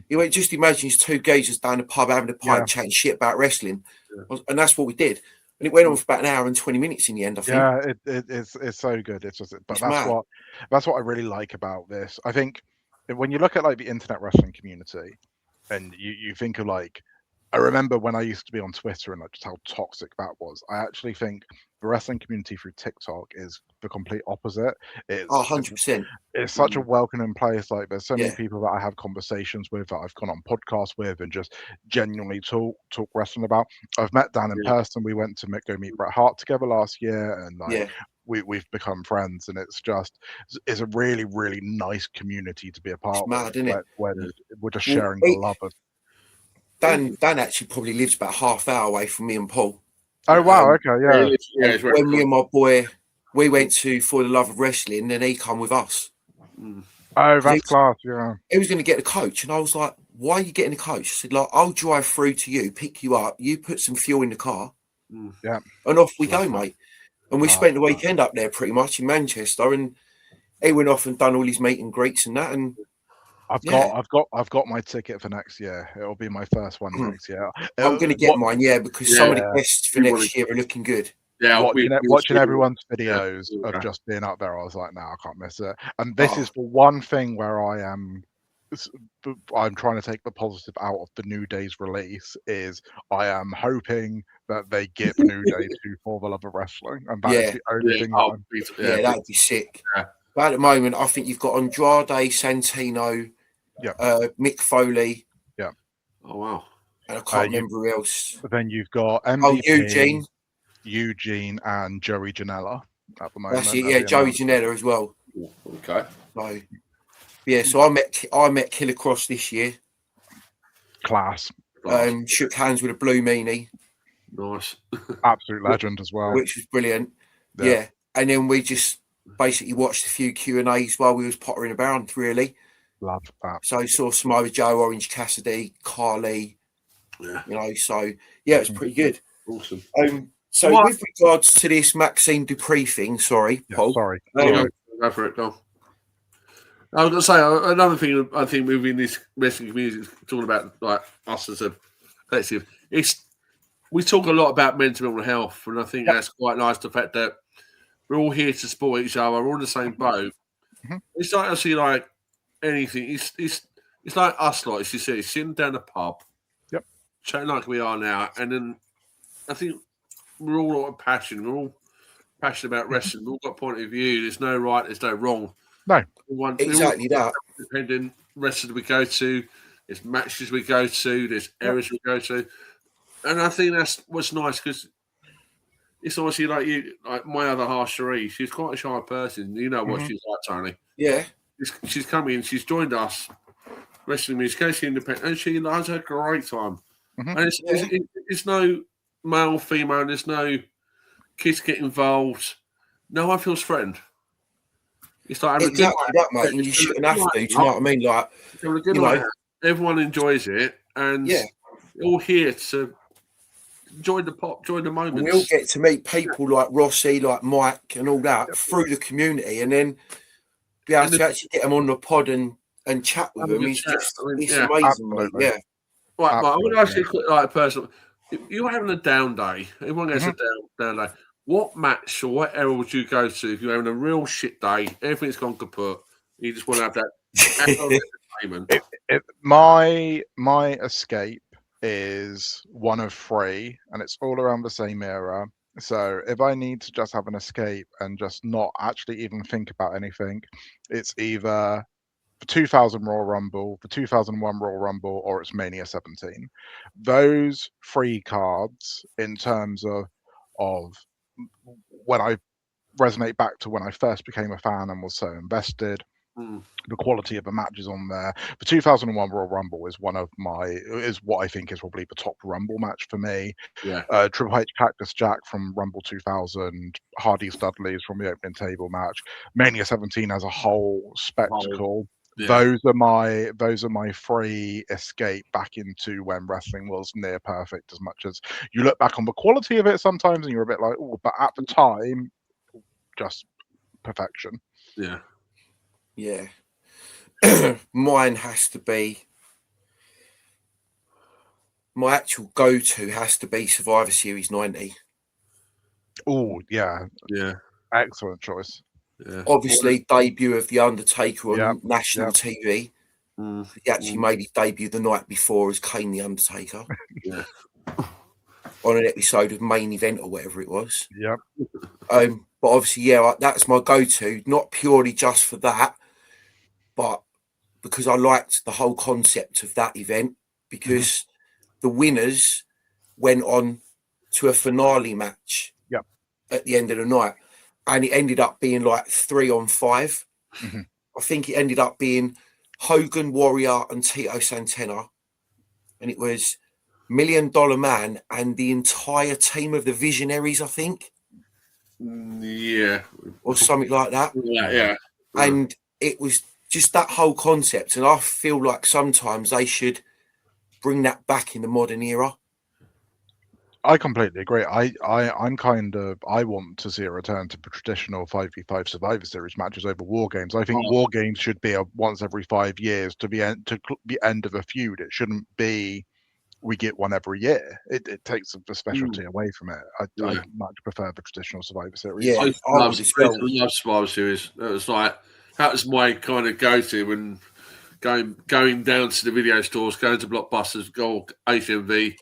He went, just imagine these two geezers down the pub having a pint, chatting shit about wrestling. And that's what we did. And it went on for about an hour and 20 minutes in the end, I think. Yeah, it's so good. That's what I really like about this. I think when you look at like the internet wrestling community, and you think of like, I remember when I used to be on Twitter and like just how toxic that was. I actually think the wrestling community through TikTok is the complete opposite. It's 100%. It's such a welcoming place. Like, there's so many people that I have conversations with, that I've gone on podcasts with, and just genuinely talk wrestling about. I've met Dan in person. We went to go meet Bret Hart together last year, and like we've become friends, and it's a really, really nice community to be a part of. Isn't it? Where we're just sharing the love of. Dan actually probably lives about half hour away from me and Paul. Oh wow! Okay, yeah. When me and my boy, we went to For the Love of Wrestling, and he come with us. Oh, that's class! Yeah. He was going to get a coach, and I was like, "Why are you getting a coach?" I said, "Like, I'll drive through to you, pick you up, you put some fuel in the car, and off we go, mate." And we spent the weekend up there, pretty much in Manchester, and he went off and done all his meet and greets and that, and. I've got my ticket for next year. It'll be my first one next year. I'm going to get mine, because some of the guests for next year are looking good. Yeah, watching everyone's videos of just being up there, I was like, no, I can't miss it. And this is the one thing where I'm trying to take the positive out of the New Day's release. Is I am hoping that they get New Day to For the Love of Wrestling, and that's the only thing. That'd be sick. Yeah. But at the moment, I think you've got Andrade, Santino, Mick Foley. Yeah. Oh wow. And I can't remember who else. Then you've got MVP, Eugene, and Joey Janela at the moment. That's it. Joey Janela as well. Okay. So I met Killer Cross this year. Class. Shook hands with a blue meanie. Nice. Absolute legend as well. Which was brilliant. Yeah. And then we just basically watched a few Q&As while we was pottering around, really. Love that. So saw Samoa Joe, Orange Cassidy, Carly, Yeah. you know, so yeah, it's pretty good. Awesome. So What- with regards to this Maxime Dupree thing, sorry, Yeah, Paul. sorry. Go for it, go. I was going to say another thing. I think within this wrestling community, talking about like us as a collective, we talk a lot about mental health, and I think that's quite nice. The fact that we're all here to support each other, we're all in the same boat. Mhm. It's like actually like anything. It's like us, like as you said, sitting down the pub, chatting like we are now, and then I think we're all passionate. We're all passionate about wrestling. We've all got a point of view. There's no right. There's no wrong. No. Exactly that. Independent wrestlers we go to, there's matches we go to, there's areas we go to, and I think that's what's nice because it's obviously like you, like my other half, Cherie. She's quite a shy person. You know what she's like, Tony. Yeah. She's come in. She's joined us wrestling music. Goes to independent, and she has a great time. And it's no male, female. There's no kids get involved. No one feels threatened. It's like exactly that, mate. And you shouldn't have to. Do you know what I mean? Like, you know, everyone enjoys it, and we're all here to enjoy the pop, enjoy the moments. We all get to meet people like Rossi, like Mike, and all that through the community, and then be able to actually get them on the pod and chat with them. It's just amazing, mate. Yeah. Right, I want to ask you a quick, like, personal. If you're having a down day, everyone gets a down day. What match or what era would you go to if you're having a real shit day? Everything's gone kaput. You just want to have that entertainment. My escape is one of 3, and it's all around the same era. So if I need to just have an escape and just not actually even think about anything, it's either the 2000 Royal Rumble, the 2001 Royal Rumble, or it's Mania 17. Those 3 cards, in terms of when I resonate back to when I first became a fan and was so invested, the quality of the matches on there. The 2001 Royal Rumble is is what I think is probably the top Rumble match for me. Yeah. Triple H Cactus Jack from Rumble 2000, Hardy's Dudleys from the opening table match, Mania 17 as a whole spectacle. Yeah. Those are my 3 escape back into when wrestling was near perfect. As much as you look back on the quality of it sometimes, and you're a bit like, oh, but at the time, just perfection. Yeah. Yeah. Mine has to be, my actual go-to has to be Survivor Series 90. Oh, yeah. Yeah. Excellent choice. Yeah. Obviously, debut of The Undertaker on national TV. He actually made his debut the night before as Kane the Undertaker. Yeah. On an episode of Main Event or whatever it was. Yep. But obviously, that's my go-to, not purely just for that, but because I liked the whole concept of that event, because the winners went on to a finale match at the end of the night, and it ended up being like 3-on-5. I think it ended up being Hogan, Warrior, and Tito Santana, and it was $1 Million Man and the entire team of the Visionaries, I think. Yeah. Or something like that. Yeah. And it was just that whole concept. And I feel like sometimes they should bring that back in the modern era. I completely agree. I want to see a return to the traditional 5v5 Survivor Series matches over War Games. I think War Games should be a once every 5 years to the end of a feud. It shouldn't be we get one every year. It takes the specialty away from it. I much prefer the traditional Survivor Series. Yeah, I love Survivor Series. It was like, that was my kind of go-to when going down to the video stores, going to Blockbusters, go HMV,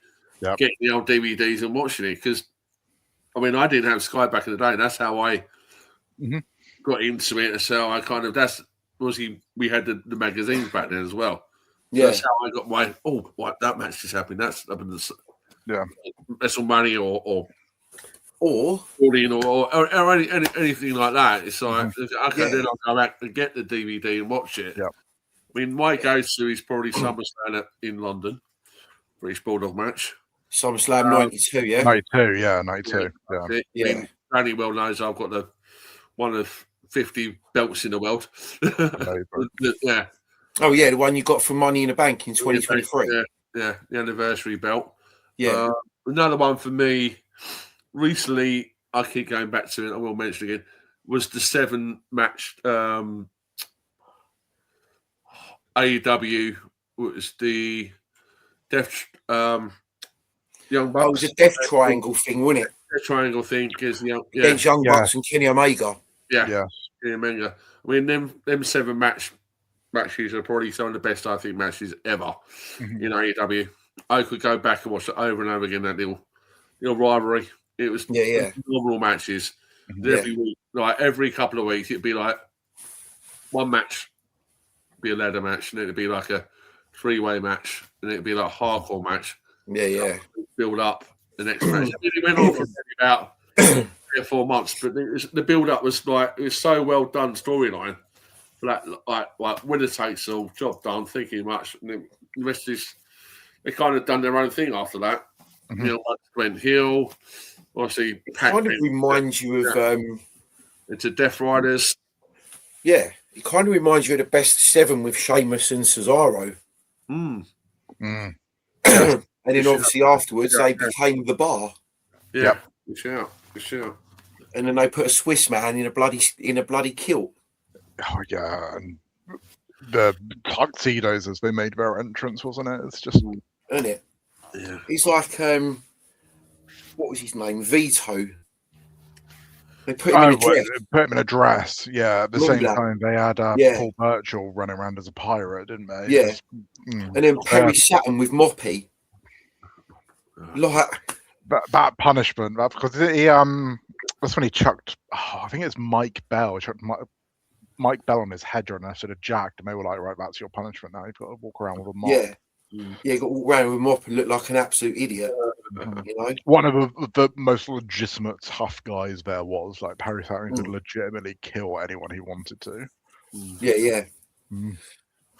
getting the old DVDs and watching it. Because, I mean, I didn't have Sky back in the day, and that's how I got into it. So we had the magazines back then as well. So that's how I got my, that match just happened. That's up in the WrestleMania or 14 or anything like that. It's like, okay, then I'll go back and get the DVD and watch it. Yeah. I mean, my go-to is probably SummerSlam in London, British Bulldog match. SummerSlam 92, yeah? 92, yeah, 92. Yeah. I mean, Danny well knows I've got one of 50 belts in the world. Yeah. Oh yeah, the one you got from Money in the Bank in 2023. Yeah, the anniversary belt. Yeah. Another one for me recently, I keep going back to it, I will mention it again, was the 7-match AEW, was the Death Young Bucks. Oh, it was a Death Triangle thing, wasn't it? Death Triangle thing is Against Young Bucks and Kenny Omega. Yeah. Kenny Omega. I mean, them 7 matches are probably some of the best, I think, matches ever in AEW. I could go back and watch it over and over again, that little rivalry. It was phenomenal matches. Every week, like every couple of weeks, it'd be like one match, be a ladder match, and it'd be like a 3-way match, and it'd be like a hardcore match. Yeah. Build up the next match. It went on for about 3 or 4 months, but the build up was like, it was so well done storyline. That like winner takes all, job done, thinking much, and then the rest is they kind of done their own thing after that. Went heel, obviously. Kind of reminds you of into Death Riders. Yeah, it kind of reminds you of the best 7 with Sheamus and Cesaro. And then obviously afterwards they became the Bar. Yeah, for sure. And then they put a Swiss man in a bloody kilt. Oh yeah, and the tuxedos as they made their entrance, wasn't it? It's just, isn't it? Yeah. It's like what was his name? Vito. They put him in a dress. Put him in a dress. Yeah. At the same time, they had Paul Burchill running around as a pirate, didn't they? Yeah. And then Perry Saturn with Moppy. Like that punishment, because he that's when he chucked. I think it's Mike Bell. Chucked Mike Bell on his head during an episode of Jacked, and they were like, "Right, that's your punishment now. You've got to walk around with a mop." Yeah, you got to walk around with a mop and look like an absolute idiot. You know, one of the most legitimate tough guys there was like Perry Saturn could legitimately kill anyone he wanted to. Yeah.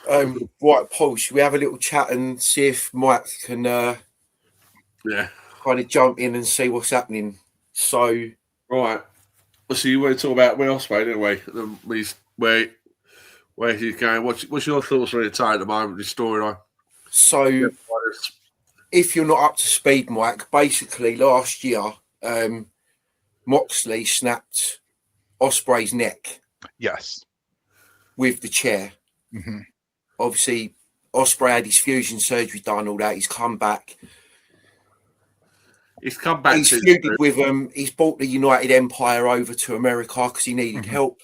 Right, Paul, should we have a little chat and see if Mike can kind of jump in and see what's happening? So, right. So you want to talk about Will Ospreay, didn't we? Where he's going. What's your thoughts on it at the moment, the storyline? So, if you're not up to speed, Mike, basically last year, Moxley snapped Ospreay's neck. Yes. With the chair. Obviously, Ospreay had his fusion surgery done, all that. He's come back. He's feuded with he's brought the United Empire over to America because he needed help.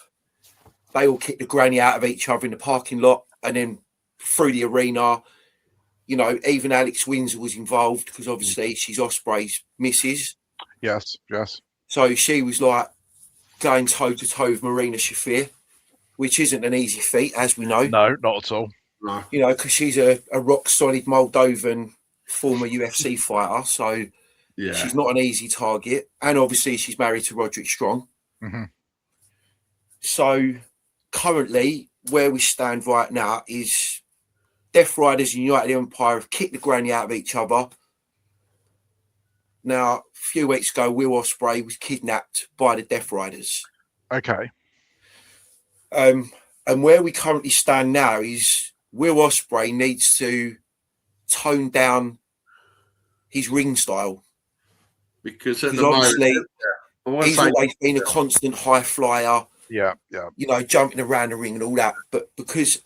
They all kicked the granny out of each other in the parking lot, and then through the arena. You know, even Alex Windsor was involved because obviously she's Ospreay's missus. Yes. So she was like going toe to toe with Marina Shafir, which isn't an easy feat, as we know. No, not at all. No. You know, because she's a rock solid Moldovan former UFC fighter, so she's not an easy target. And obviously she's married to Roderick Strong. So currently where we stand right now is Death Riders and United Empire have kicked the granny out of each other. Now, a few weeks ago, Will Ospreay was kidnapped by the Death Riders. Okay. And where we currently stand now is Will Ospreay needs to tone down his ring style. Because obviously he's always been a constant high flyer. Yeah. You know, jumping around the ring and all that. But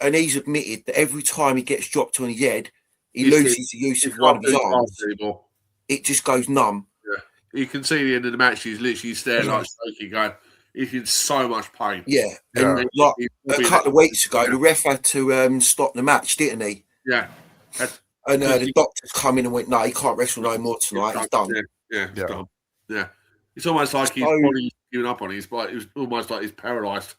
and he's admitted that every time he gets dropped on his head, he loses the use of one of his arms. It just goes numb. Yeah. You can see the end of the match, he's literally staring like Stokey going, he's in so much pain. Yeah. And like a couple of weeks ago, the ref had to stop the match, didn't he? Yeah. And the doctors come in and went, no, he can't wrestle no more tonight. He's done. Yeah. Done. Yeah. It's almost like his body's giving up on his body. It was almost like he's paralysed.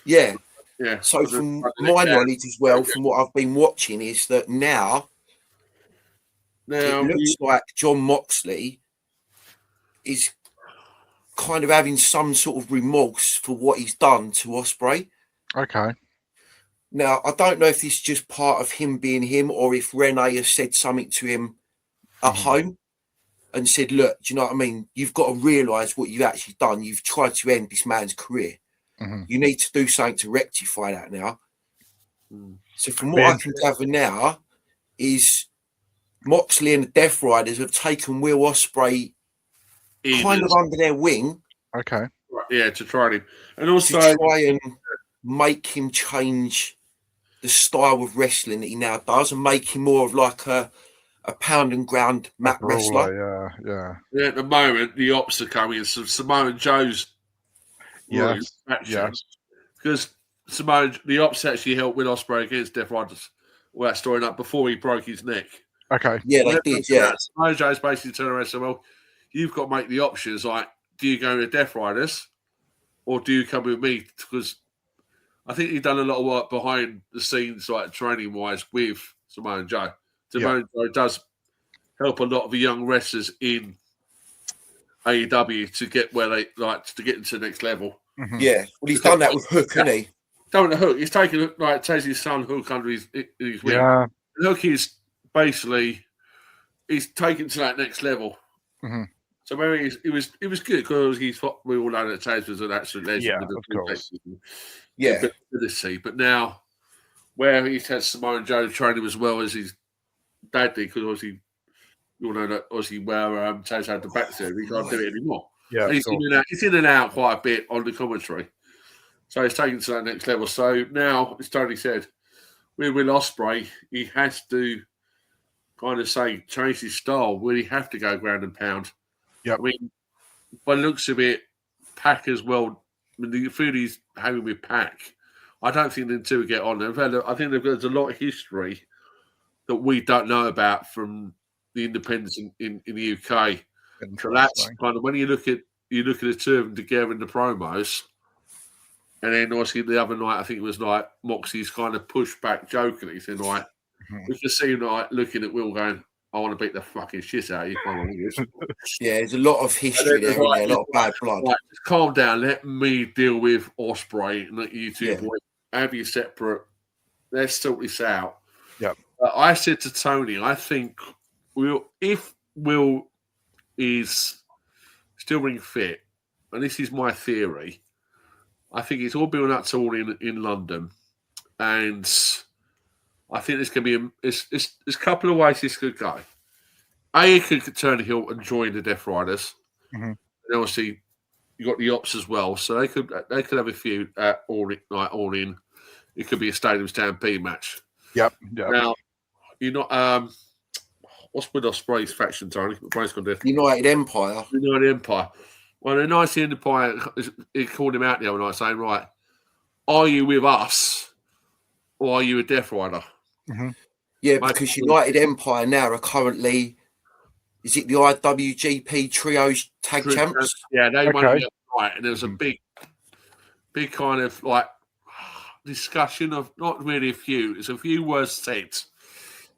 Yeah. Yeah. So from my knowledge as well, from what I've been watching, is that now it looks like John Moxley is kind of having some sort of remorse for what he's done to Ospreay. Okay. Now, I don't know if this is just part of him being him or if Renee has said something to him at home and said, look, do you know what I mean? You've got to realise what you've actually done. You've tried to end this man's career. You need to do something to rectify that now. So from what Man. I can gather now is Moxley and the Death Riders have taken Will Ospreay kind of under their wing. Okay. Yeah, to try him. And also to try and make him change the style of wrestling that he now does and make him more of like a pound and ground mat wrestler. Yeah, at the moment, the ops are coming. So Samoa Joe's yes. Because the ops actually helped Will Ospreay against Death Riders. All that story up before he broke his neck. Okay. Yeah, they did, yeah. Samoa Joe's basically turned around and said, well, you've got to make the options. Like, do you go with Death Riders or do you come with me? Because I think he's done a lot of work behind the scenes, like training-wise, with Samoa Joe. Samoa Joe does help a lot of the young wrestlers in AEW to get where they like to get into the next level. Yeah, well, he's done that with Hook, hasn't he? Done the Hook. He's taken takes his son Hook under his wing. Yeah. Hook is basically he's taken to that next level. So maybe it was good because we all know that Taz was an absolute legend. Yeah, with of course. Ability, but now where he's had Samoa Joe train him as well as his dad did, because obviously you all know that obviously where Taz had the back surgery, he can't do it anymore. Yeah, he's in and out quite a bit on the commentary. So he's taken to that next level. So now, as Tony said, with Will Ospreay, he has to kind of change his style. Will he have to go ground and pound? Yeah. I mean, by the looks of it, Pac as well. I mean, the food he's having with Pac, I don't think the two will get on. I think there's a lot of history that we don't know about from the independents in the UK. So that's kind of when you look at the two of them together in the promos, and then obviously the other night I think it was like Moxie's kind of pushed back jokingly, saying like we can see him like looking at Will going, "I want to beat the fucking shit out of you." Yeah, there's a lot of history there, a lot of bad blood. Like, just calm down. Let me deal with Ospreay and let you two boys have you separate. Let's sort this out. Yeah. I said to Tony, I think if Will is still ring fit, and this is my theory, I think it's all building up to all in London, and I think there's going to be there's a couple of ways this could go. He could turn heel and join the Death Riders, and obviously you got the Ops as well, so they could have a feud all in. It could be a Stadium Stampede match. Yep. Now you're not what's with Ospreay's faction, Tony? United Empire. United Empire. Well, the nice Empire, he called him out the other night saying, right, are you with us or are you a Death Rider? Yeah, because United Empire now are currently, is it the IWGP Trios Tag Champs? Yeah, they won it right. And there was a big kind of like discussion of not really a few. It's a few words said.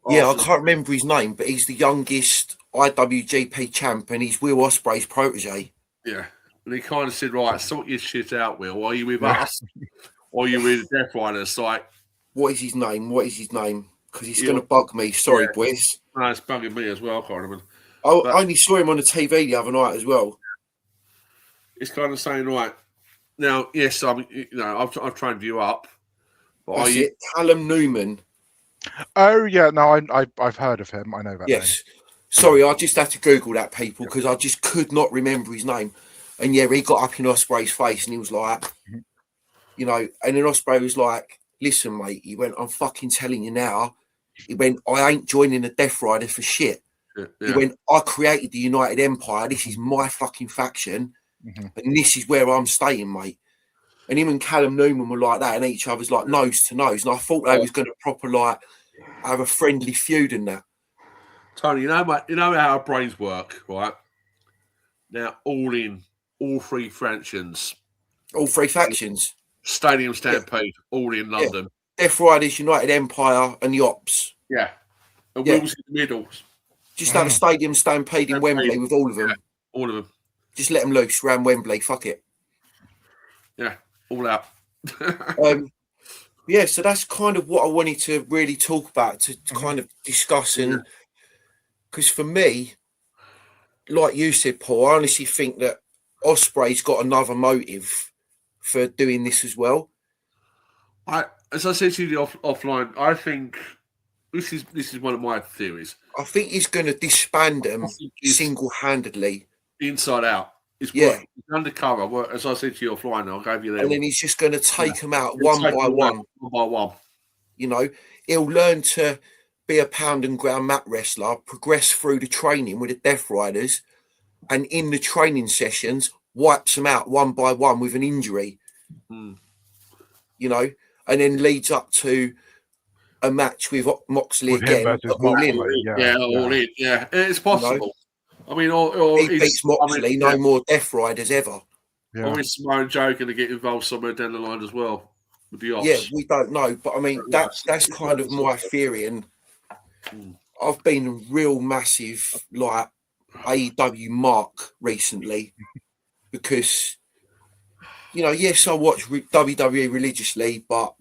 Yeah, I can't remember his name, but he's the youngest IWGP champ and he's Will Ospreay's protege. Yeah. And he kind of said, right, sort your shit out, Will. Are you with us or are you with the Death Riders? Like, what is his name? Because he's going to bug me. Sorry, boys. No, it's bugging me as well, I can't remember. I only saw him on the TV the other night as well. It's kind of saying, right, now, yes, I've trained you up. But That's it. Callum Newman. Oh, yeah. No, I've heard of him. I know that name. Sorry, I just had to Google that, people, because I just could not remember his name. And yeah, he got up in Ospreay's face and he was like, and then Ospreay was like, listen, mate, he went, I'm fucking telling you now. He went, I ain't joining the Death Rider for shit. He went, I created the United Empire. This is my fucking faction. And this is where I'm staying, mate. And him and Callum Newman were like that, and each other's like nose to nose. And I thought they was going to proper like have a friendly feud in that. Tony, you know how our brains work, right? Now, all three factions. All three factions. Stadium Stampede, all in London. Death Riders, United Empire, and the Ops. Yeah. And Will's in the middle. Just have a Stadium Stampede in Wembley with all of them. Yeah, all of them. Just let them loose around Wembley. Fuck it. Yeah, all out. So that's kind of what I wanted to really talk about, to kind of discuss. And because for me, like you said, Paul, I honestly think that Ospreay's got another motive for doing this as well. As I said to you offline, I think this is one of my theories. I think he's going to disband them single-handedly. Inside out. It's Yeah. undercover. As I said to you offline, I'll give you that. And then he's just going to take them out one by one. One by one. You know, he'll learn to be a pound and ground mat wrestler, progress through the training with the Death Riders, and in the training sessions, wipes them out one by one with an injury. You know, and then leads up to a match with Moxley again. All in. Yeah, it's possible. I mean, or he beats Moxley, no more Death Riders ever. Yeah. Or is Samoa Joe going to get involved somewhere down the line as well with the Ops? Yeah, we don't know, but I mean that's kind of my theory, and I've been a real massive like AEW mark recently because you know, yes, I watch WWE religiously, but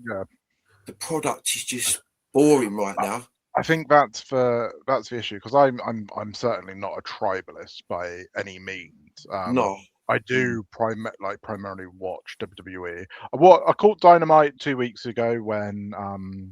the product is just boring right now. I think that's the issue because I'm certainly not a tribalist by any means. No, I do primarily watch WWE. I caught Dynamite 2 weeks ago when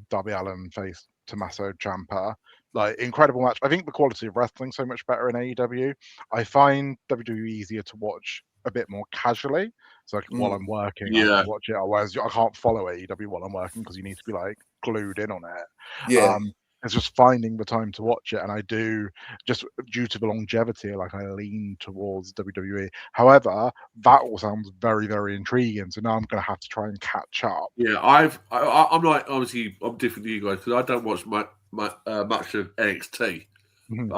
Darby Allin faced Tommaso Ciampa. Like incredible match. I think the quality of wrestling so much better in AEW. I find WWE easier to watch a bit more casually. So like, while I'm working, I can watch it. Whereas I can't follow AEW while I'm working because you need to be like glued in on it. Yeah. It's just finding the time to watch it, and I do just due to the longevity. Like I lean towards WWE. However, that all sounds very, very intriguing. So now I'm going to have to try and catch up. Yeah, I'm like obviously I'm different to you guys because I don't watch much of NXT. I'm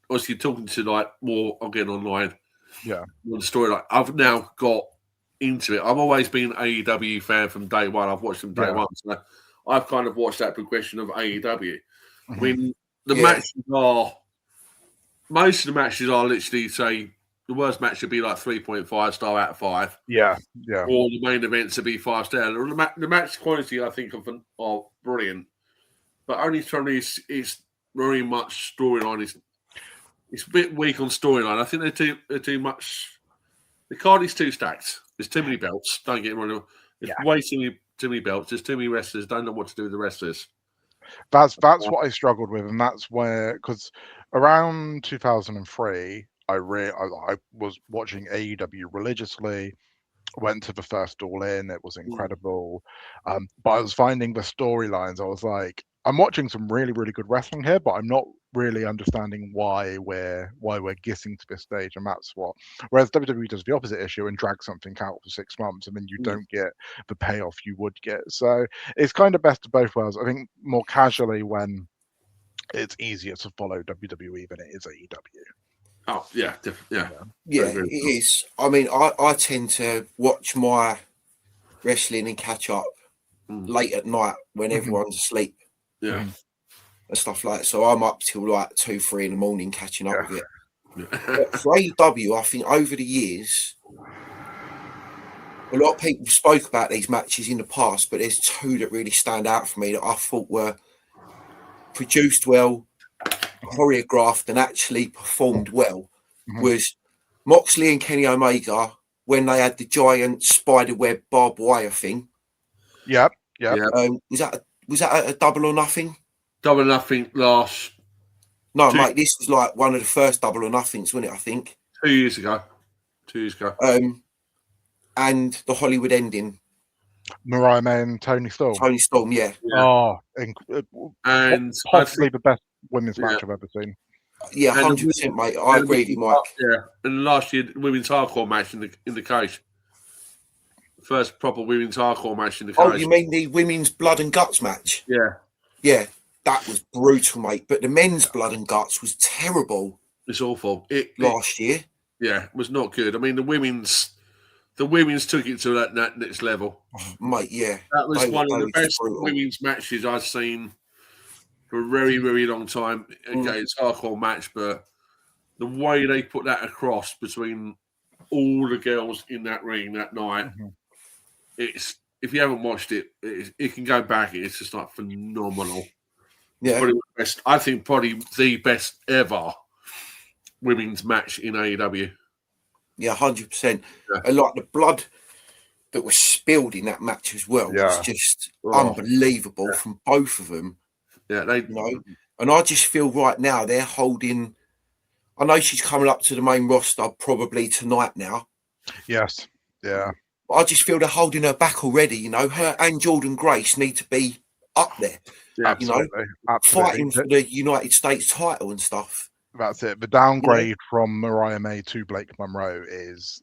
obviously talking to like more again online. Yeah, the story like I've now got into it. I've always been an AEW fan from day one. I've watched them day one, so I've kind of watched that progression of AEW. I mean, the matches are most of the matches are literally say the worst match should be like 3.5 star out of 5. Yeah. Or the main events would be 5 star. The match quality I think are brilliant, but only from it's very much storyline. It's a bit weak on storyline. I think they're too much. The card is too stacked. There's too many belts. Don't get me wrong. There's way too many belts. There's too many wrestlers. Don't know what to do with the wrestlers. That's what I struggled with, and that's where because around 2003, I was watching AEW religiously. Went to the first All In. It was incredible, but I was finding the storylines. I was like, I'm watching some really, really good wrestling here, but I'm not really understanding why we're getting to this stage, and that's what. Whereas WWE does the opposite issue and drags something out for 6 months, and then you don't get the payoff you would get. So it's kind of best of both worlds. I think more casually when it's easier to follow WWE than it is AEW. Oh yeah, it is. I mean, I tend to watch my wrestling and catch up late at night when everyone's asleep. Yeah. And stuff like that. So I'm up till like 2-3 in the morning catching up with it. But for AEW, I think over the years, a lot of people spoke about these matches in the past, but there's 2 that really stand out for me that I thought were produced well, choreographed, and actually performed well. Was Moxley and Kenny Omega when they had the giant spiderweb barbed wire thing. Yep. Was that a double or nothing? Double or nothing last. No, mate, this was like one of the first double or nothings, wasn't it? I think 2 years ago. 2 years ago. And the Hollywood ending. Mariah May and Tony Storm. Tony Storm, yeah. Oh, and possibly the best women's match I've ever seen. Yeah, 100%, mate. I agree with you, Mike. Yeah, and last year, women's hardcore match in the cage. First proper women's hardcore match in the cage. Oh, you mean the women's blood and guts match? Yeah. Yeah, that was brutal, mate. But the men's blood and guts was terrible. It's awful. Last year. Yeah, it was not good. I mean, the women's took it to that next level. Oh, mate, yeah. That was one of the best women's matches I've seen for a very, very long time. Okay, it's a hardcore match, but the way they put that across between all the girls in that ring that night, it's if you haven't watched it, it can go back. It's just like phenomenal. Yeah, I think probably the best ever women's match in AEW. Yeah, 100%. And like the blood that was spilled in that match as well was Yeah. just Oh, unbelievable yeah. from both of them. Yeah, they. You know, and I just feel right now they're holding. I know she's coming up to the main roster probably tonight now. Yes. Yeah. But I just feel they're holding her back already. You know, her and Jordan Grace need to be up there. Yeah. You know, Absolutely. Absolutely. fighting for the United States title and stuff. That's it. The downgrade from Mariah May to Blake Monroe is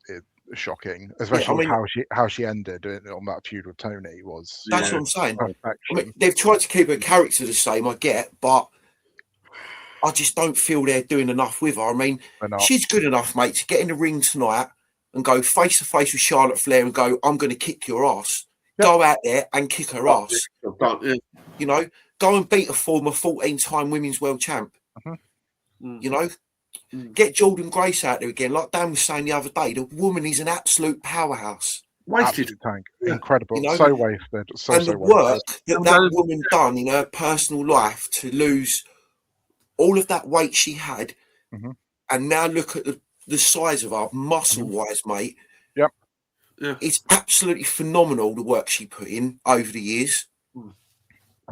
shocking, especially with how she ended on that feud with Tony. Was That's what I'm saying. perfection. I mean, they've tried to keep her character the same, I get, but I just don't feel they're doing enough with her. I mean, she's good enough, mate, to get in the ring tonight and go face to face with Charlotte Flair and go, I'm going to kick your ass. Yep. Go out there and kick her ass. Yeah. You know, go and beat a former 14-time women's world champ. You know, get Jordan Grace out there again. Like Dan was saying the other day, the woman is an absolute powerhouse. Wasted tank. Incredible. You know? So wasted. And the work that woman done in her personal life to lose all of that weight she had, and now look at the size of her muscle-wise, mate. Yep. Yeah. It's absolutely phenomenal, the work she put in over the years.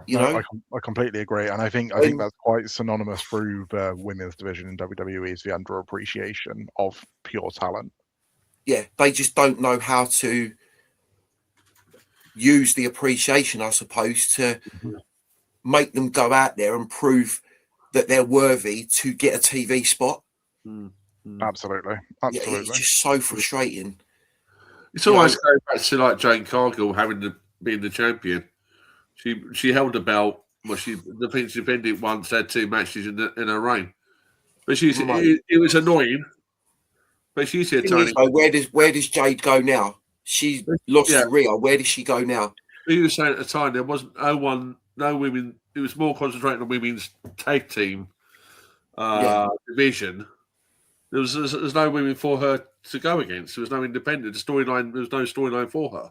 You know, I completely agree, and I think that's quite synonymous through the women's division in WWE is the underappreciation of pure talent. Yeah, they just don't know how to use the appreciation, I suppose, to make them go out there and prove that they're worthy to get a TV spot. Absolutely. Yeah, it's just so frustrating. It's always going back to like Jane Cargill having being the champion. She held the belt. Well, she defended once, had 2 matches in her reign. But it was annoying. But she said, Tony, where does Jade go now? She lost to Rhea. Where does she go now? You were saying at the time there wasn't no women. It was more concentrated on women's tag team division. There's no women for her to go against. There was no independent storyline. There was no storyline for her.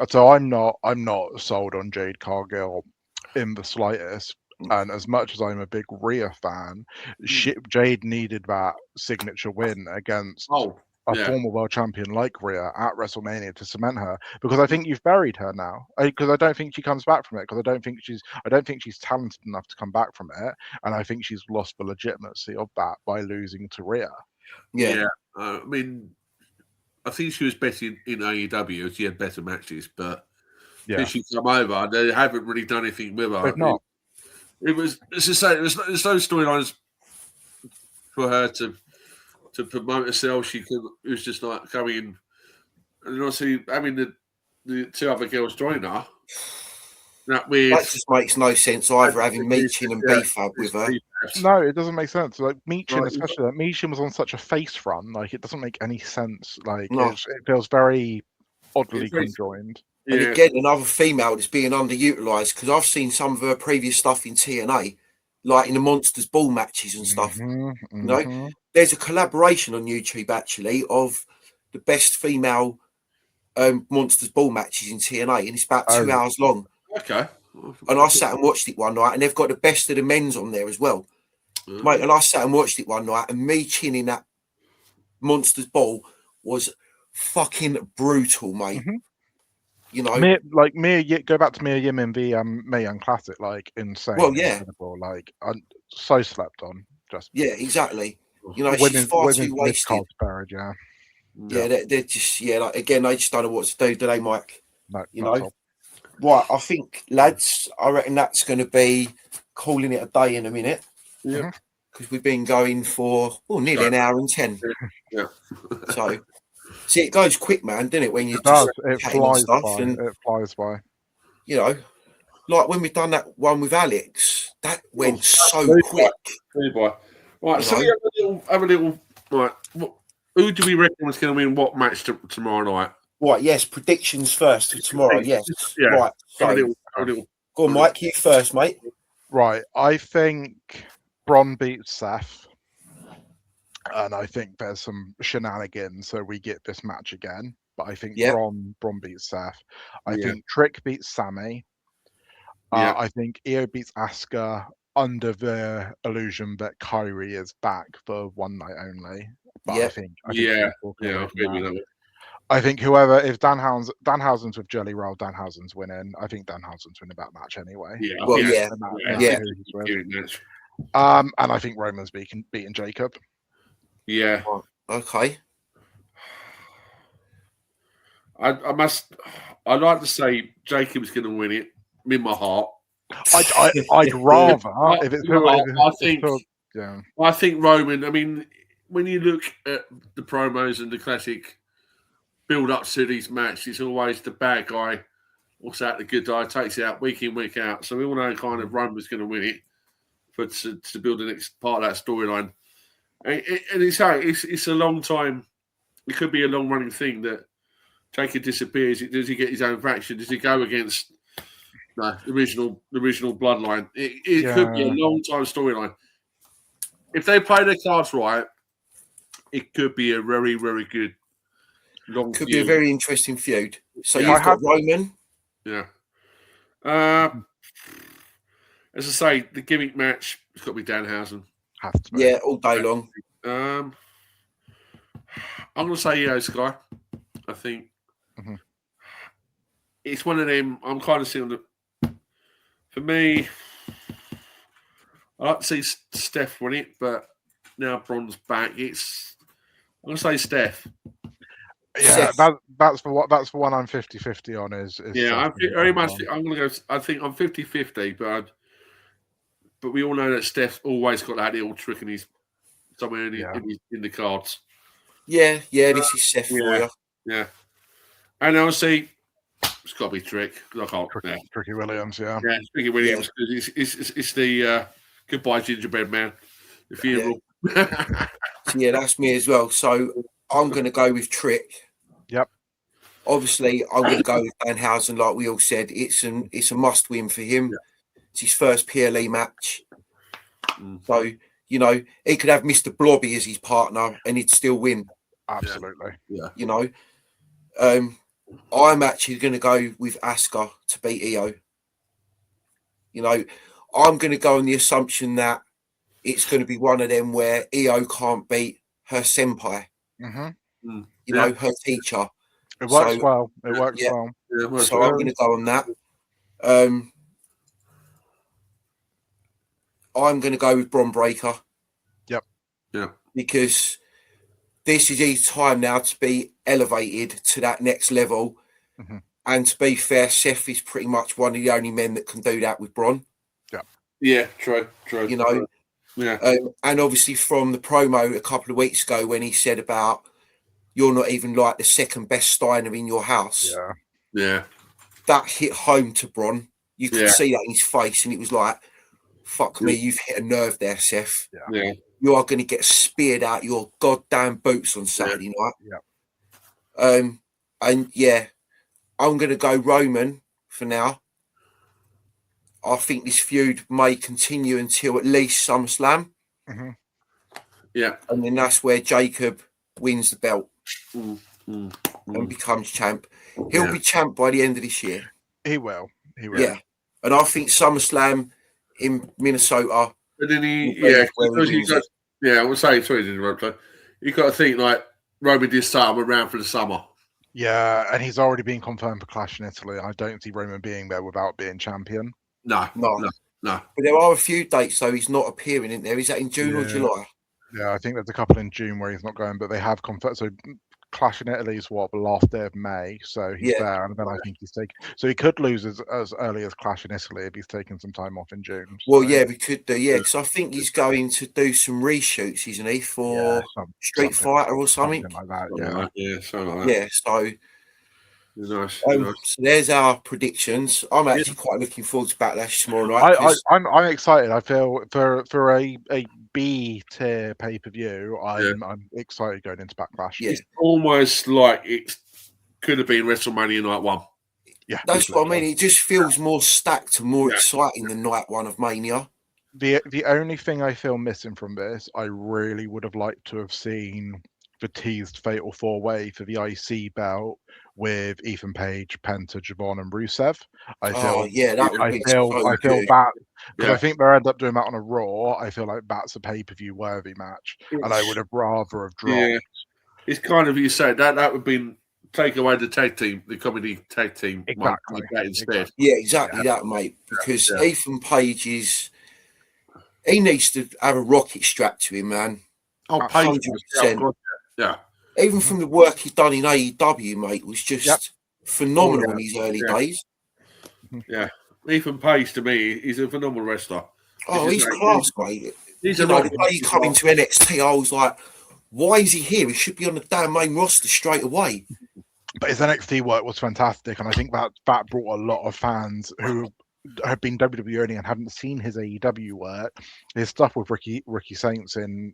So I'm not sold on Jade Cargill in the slightest. And as much as I'm a big Rhea fan, Jade needed that signature win against a former world champion like Rhea at WrestleMania to cement her. Because I think you've buried her now. Because I don't think she comes back from it. Because I don't think she's talented enough to come back from it. And I think she's lost the legitimacy of that by losing to Rhea. Yeah. I mean, I think she was better in AEW. She had better matches, but since she come over, they haven't really done anything with her. They've not. It's to say, there's no storylines for her to promote herself. It was just like coming in, and obviously having the 2 other girls join her. That just makes no sense either, having Meechin and B-Fab with her. No, it doesn't make sense. Like Meechin, especially, like Meechin was on such a face run. Like it doesn't make any sense. Like it feels very oddly conjoined. And again, another female that's being underutilized, because I've seen some of her previous stuff in TNA, like in the Monsters Ball matches and stuff. You know, there's a collaboration on YouTube actually of the best female Monsters Ball matches in TNA, and it's about 2 hours long. Okay. And I sat and watched it one night, and they've got the best of the men's on there as well. Mate, and I sat and watched it one night, and me chinning that Monsters Ball was fucking brutal, mate. You know, go back to Mia Yim in the Mae Young Classic, like insane. Well, yeah, incredible, like so slept on. Just exactly. You know, she's far too wasted. They're just like again, they just don't know what to do they, Mike? No, you know. Right, I think, lads, I reckon that's going to be calling it a day in a minute. Yeah, because we've been going for nearly an hour and 10. Yeah. So. See, it goes quick, man, doesn't it? When you it flies by. It flies by. You know, like when we've done that one with Alex, that went so quick. Right, so we have a little. Right, who do we reckon is going to win what match tomorrow night? Right, yes, predictions first for tomorrow. Yes, right. So, go on, Mike. You first, mate. Right, I think Bron beats Seth. And I think there's some shenanigans, so we get this match again. But I think Bron beats Seth. I think Trick beats Sammy. I think Io beats Asuka under the illusion that Kyrie is back for one night only. But I think I think if Danhausen's with Jelly Roll, Danhausen's winning. I think Danhausen's winning that match anyway. Yeah, Well, I think yeah, No yeah. matter yeah. who he's with. Period match. And I think Roman's beating Jacob. Yeah. Okay. I'd like to say Jacob's going to win it in my heart. I'd rather if it's who. I think Roman. I mean, when you look at the promos and the classic build-up to these matches, it's always the bad guy walks out the good guy, takes it out week in, week out. So we all know kind of Roman's going to win it to build the next part of that storyline. And it's a long time. It could be a long-running thing that Jacob disappears. Does he get his own faction? Does he go against the original bloodline? It could be a long-time storyline. If they play their cards right, it could be a very, very good long Could feud. be a very interesting feud. So Yeah. you've got Roman. Yeah. As I say, the gimmick match, it's got to be Danhausen. Has to be. Yeah, all day long. I'm going to say Io Sky. I think it's one of them. I'm kind of seeing for me, I like to see Steph win it, but now Braun's back. I'm going to say Steph. Yeah, that's for one I'm 50-50 on. Is yeah, I'm very much. I'm going to go. I think I'm 50-50, but we all know that Steph's always got that little trick in his somewhere in the cards. Yeah, this is Seth for you. Yeah, and obviously it's got to be Trick. Tricky Williams, yeah, Tricky Williams. It's the goodbye gingerbread man, the funeral. Yeah, that's me as well. So I'm going to go with Trick. Yep. Obviously, I'm going to go with Danhausen. Like we all said, it's a must win for him. Yeah. It's his first PLE match. So, you know, he could have Mr. Blobby as his partner and he'd still win. Absolutely. Yeah. You know, I'm actually going to go with Asuka to beat Io. You know, I'm going to go on the assumption that it's going to be one of them where Io can't beat her senpai. You know, her teacher. It works well. It works well. Yeah, so I'm going to go on that. I'm going to go with Bron Breakker. Yep. Yeah. Because this is his time now to be elevated to that next level. And to be fair, Seth is pretty much one of the only men that can do that with Bron. Yeah. Yeah, true. You know? Yeah. And obviously from the promo a couple of weeks ago when he said about you're not even like the second best Steiner in your house. Yeah. That hit home to Bron. You could see that in his face and it was like, fuck me, you've hit a nerve there, Seth. Yeah. You are going to get speared out your goddamn boots on Saturday night. Yeah. And yeah, I'm going to go Roman for now. I think this feud may continue until at least SummerSlam. Yeah. And then that's where Jacob wins the belt and becomes champ. He'll be champ by the end of this year. He will. Yeah. And I think SummerSlam in Minnesota. But then I would say, sorry to interrupt. You got to think like Roman did start around for the summer. Yeah, and he's already been confirmed for Clash in Italy. I don't see Roman being there without being champion. No. But there are a few dates though he's not appearing in there. Is that in June or July? Yeah, I think there's a couple in June where he's not going, but they have confirmed. So Clash in Italy is the last day of May, so he's there, and then I think he's taking. So he could lose as early as Clash in Italy if he's taking some time off in June. Well, yeah, we could do, because I think he's going to do some reshoots, isn't he, for Street Fighter or something like that. Something like that. So. Nice. So there's our predictions. I'm actually quite looking forward to Backlash tomorrow night. I'm excited. I feel for a B tier pay per view. I'm excited going into Backlash. Yeah. It's almost like it could have been WrestleMania Night 1. Yeah, that's what I mean. It just feels more stacked and more exciting than Night 1 of Mania. The only thing I feel missing from this, I really would have liked to have seen the teased Fatal 4-Way for the IC belt with Ethan Page, Penta, Javon, and Rusev. I feel that because I think they'll end up doing that on a Raw. I feel like that's a pay-per-view worthy match, and I would have rather have dropped. Yeah. It's kind of, you said that would have been take away the tag team, the comedy tag team, Exactly. that instead. Yeah, exactly that, mate. Because Ethan Page he needs to have a rocket strapped to him, man. Oh, Page, 100%. yeah. Even from the work he's done in AEW, mate, was just phenomenal in his early days. Yeah, Ethan Page to me is a phenomenal wrestler. Oh, he's class, mate. He's you a know, lot the day he come into NXT, I was like, why is he here? He should be on the damn main roster straight away. But his NXT work was fantastic, and I think that brought a lot of fans who have been WWE only and haven't seen his AEW work. His stuff with Ricky Saints in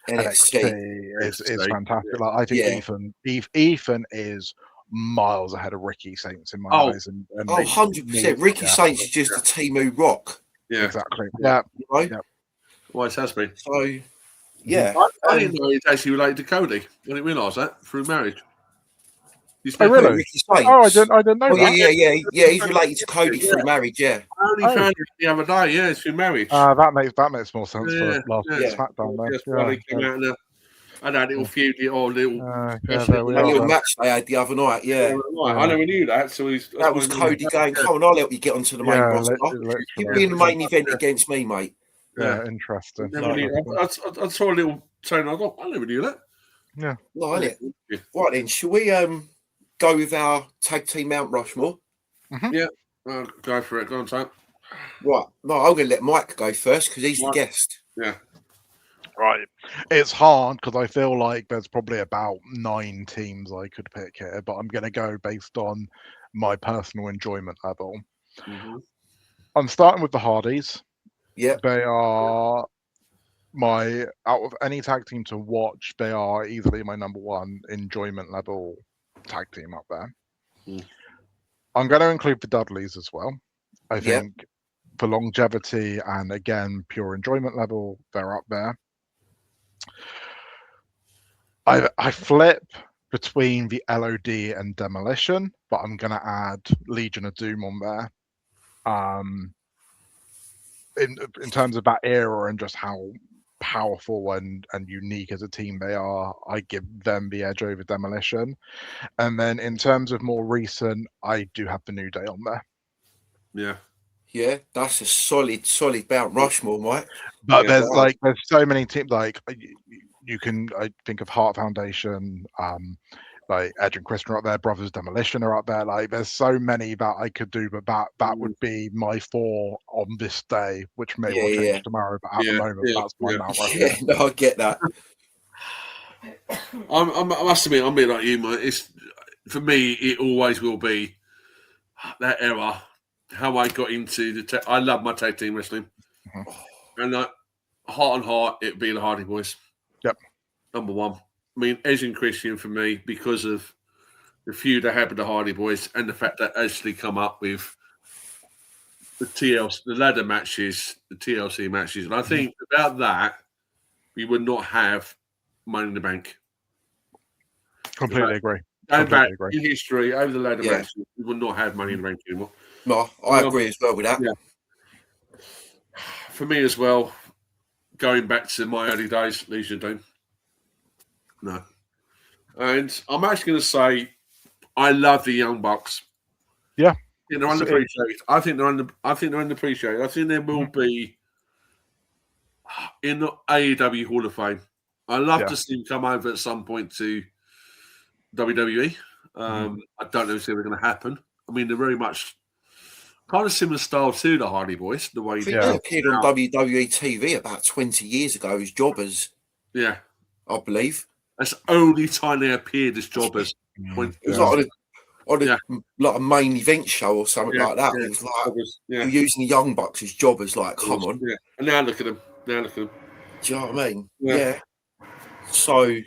NXT is fantastic. Like, I think Ethan is miles ahead of Ricky Saints in my eyes. And 100%. Ricky Saints is just a Timu Rock. Yeah, exactly. Yeah. You know? Well, it has been. So, yeah. I didn't know he's actually related to Cody. I didn't realise that through marriage. Oh, really? Ricky Saints. Oh, I didn't know that. Yeah. He's related to Cody through marriage. Yeah. I only found it the other day. Yeah, it's through marriage. That makes more sense for last week's SmackDown. That's why they came out and had a little feud, little match they had the other night. Yeah. I never knew that. So that was Cody going, "Come on, I'll help you get onto the main roster. You'll be in the main event against me, mate." Yeah, interesting. I saw a little saying, I never knew that. Yeah. No, innit? Right then, shall we go with our tag team Mount Rushmore? Mm-hmm. Yeah, go for it. Go on, Sam. Right. No, I'm going to let Mike go first because he's the guest. Yeah. Right. It's hard because I feel like there's probably about 9 teams I could pick here, but I'm going to go based on my personal enjoyment level. Mm-hmm. I'm starting with the Hardys. Yeah. They are out of any tag team to watch, they are easily my number 1 enjoyment level tag team up there. I'm going to include the Dudleys as well. I think for longevity and, again, pure enjoyment level, they're up there. I flip between the LOD and Demolition, but I'm going to add Legion of Doom on there. In terms of that era and just how powerful and unique as a team they are, I give them the edge over Demolition. And then in terms of more recent, I do have the New Day on there. Yeah, that's a solid Mount Rushmore, Mike. But there's so many teams. Like I think of Heart Foundation, like Edge and Christian are up there, Brothers Demolition are up there. Like there's so many that I could do, but that would be my 4 on this day, which may well change tomorrow. But at the moment, that's my Mount Rushmore. Yeah, no, I get that. I must admit, I'm a bit like you, mate. It's for me, it always will be that era. How I got into I love my tag team wrestling, and heart and heart, it'd be the Hardy Boys. Yep, number 1. I mean, Edge and Christian for me because of the feud I had with the Hardy Boys and the fact that actually come up with the TLC, the ladder matches, the TLC matches, and I think without that, we would not have Money in the Bank. Completely agree. Going back in history, over the ladder matches, we would not have Money in the Bank anymore. No, I agree as well with that. Yeah. For me as well, going back to my early days, Legion of Doom. No. And I'm actually going to say I love the Young Bucks. Yeah. They're underappreciated. I think they're underappreciated. I think they will be in the AEW Hall of Fame. I'd love to see them come over at some point to WWE. I don't know if it's ever going to happen. I mean, they're very much kind of similar style to the Hardy Boys. The way they appeared on WWE TV about 20 years ago as jobbers. Yeah. I believe. That's the only time they appeared as jobbers. It was like a main event show or something like that. It was like you're using the Young Bucks as jobbers. Like, come on. Yeah. And now look at them. Do you know what I mean? Yeah. So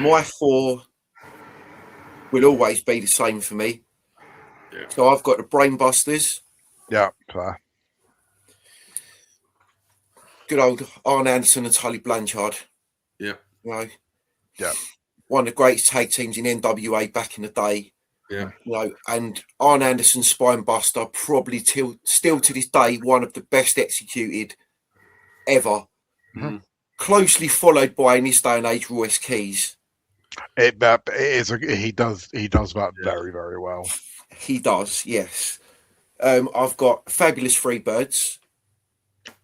my 4 will always be the same for me. Yeah. So I've got the Brainbusters. Yeah, fair. Good old Arn Anderson and Tully Blanchard. Yeah. You know? Yeah. One of the greatest tag teams in NWA back in the day. Yeah. You know, and Arn Anderson's Spinebuster, probably still to this day, one of the best executed ever. Mm-hmm. Closely followed by, in this day and age, Royce Keys. He does that very, very well. He does, yes. I've got Fabulous Freebirds.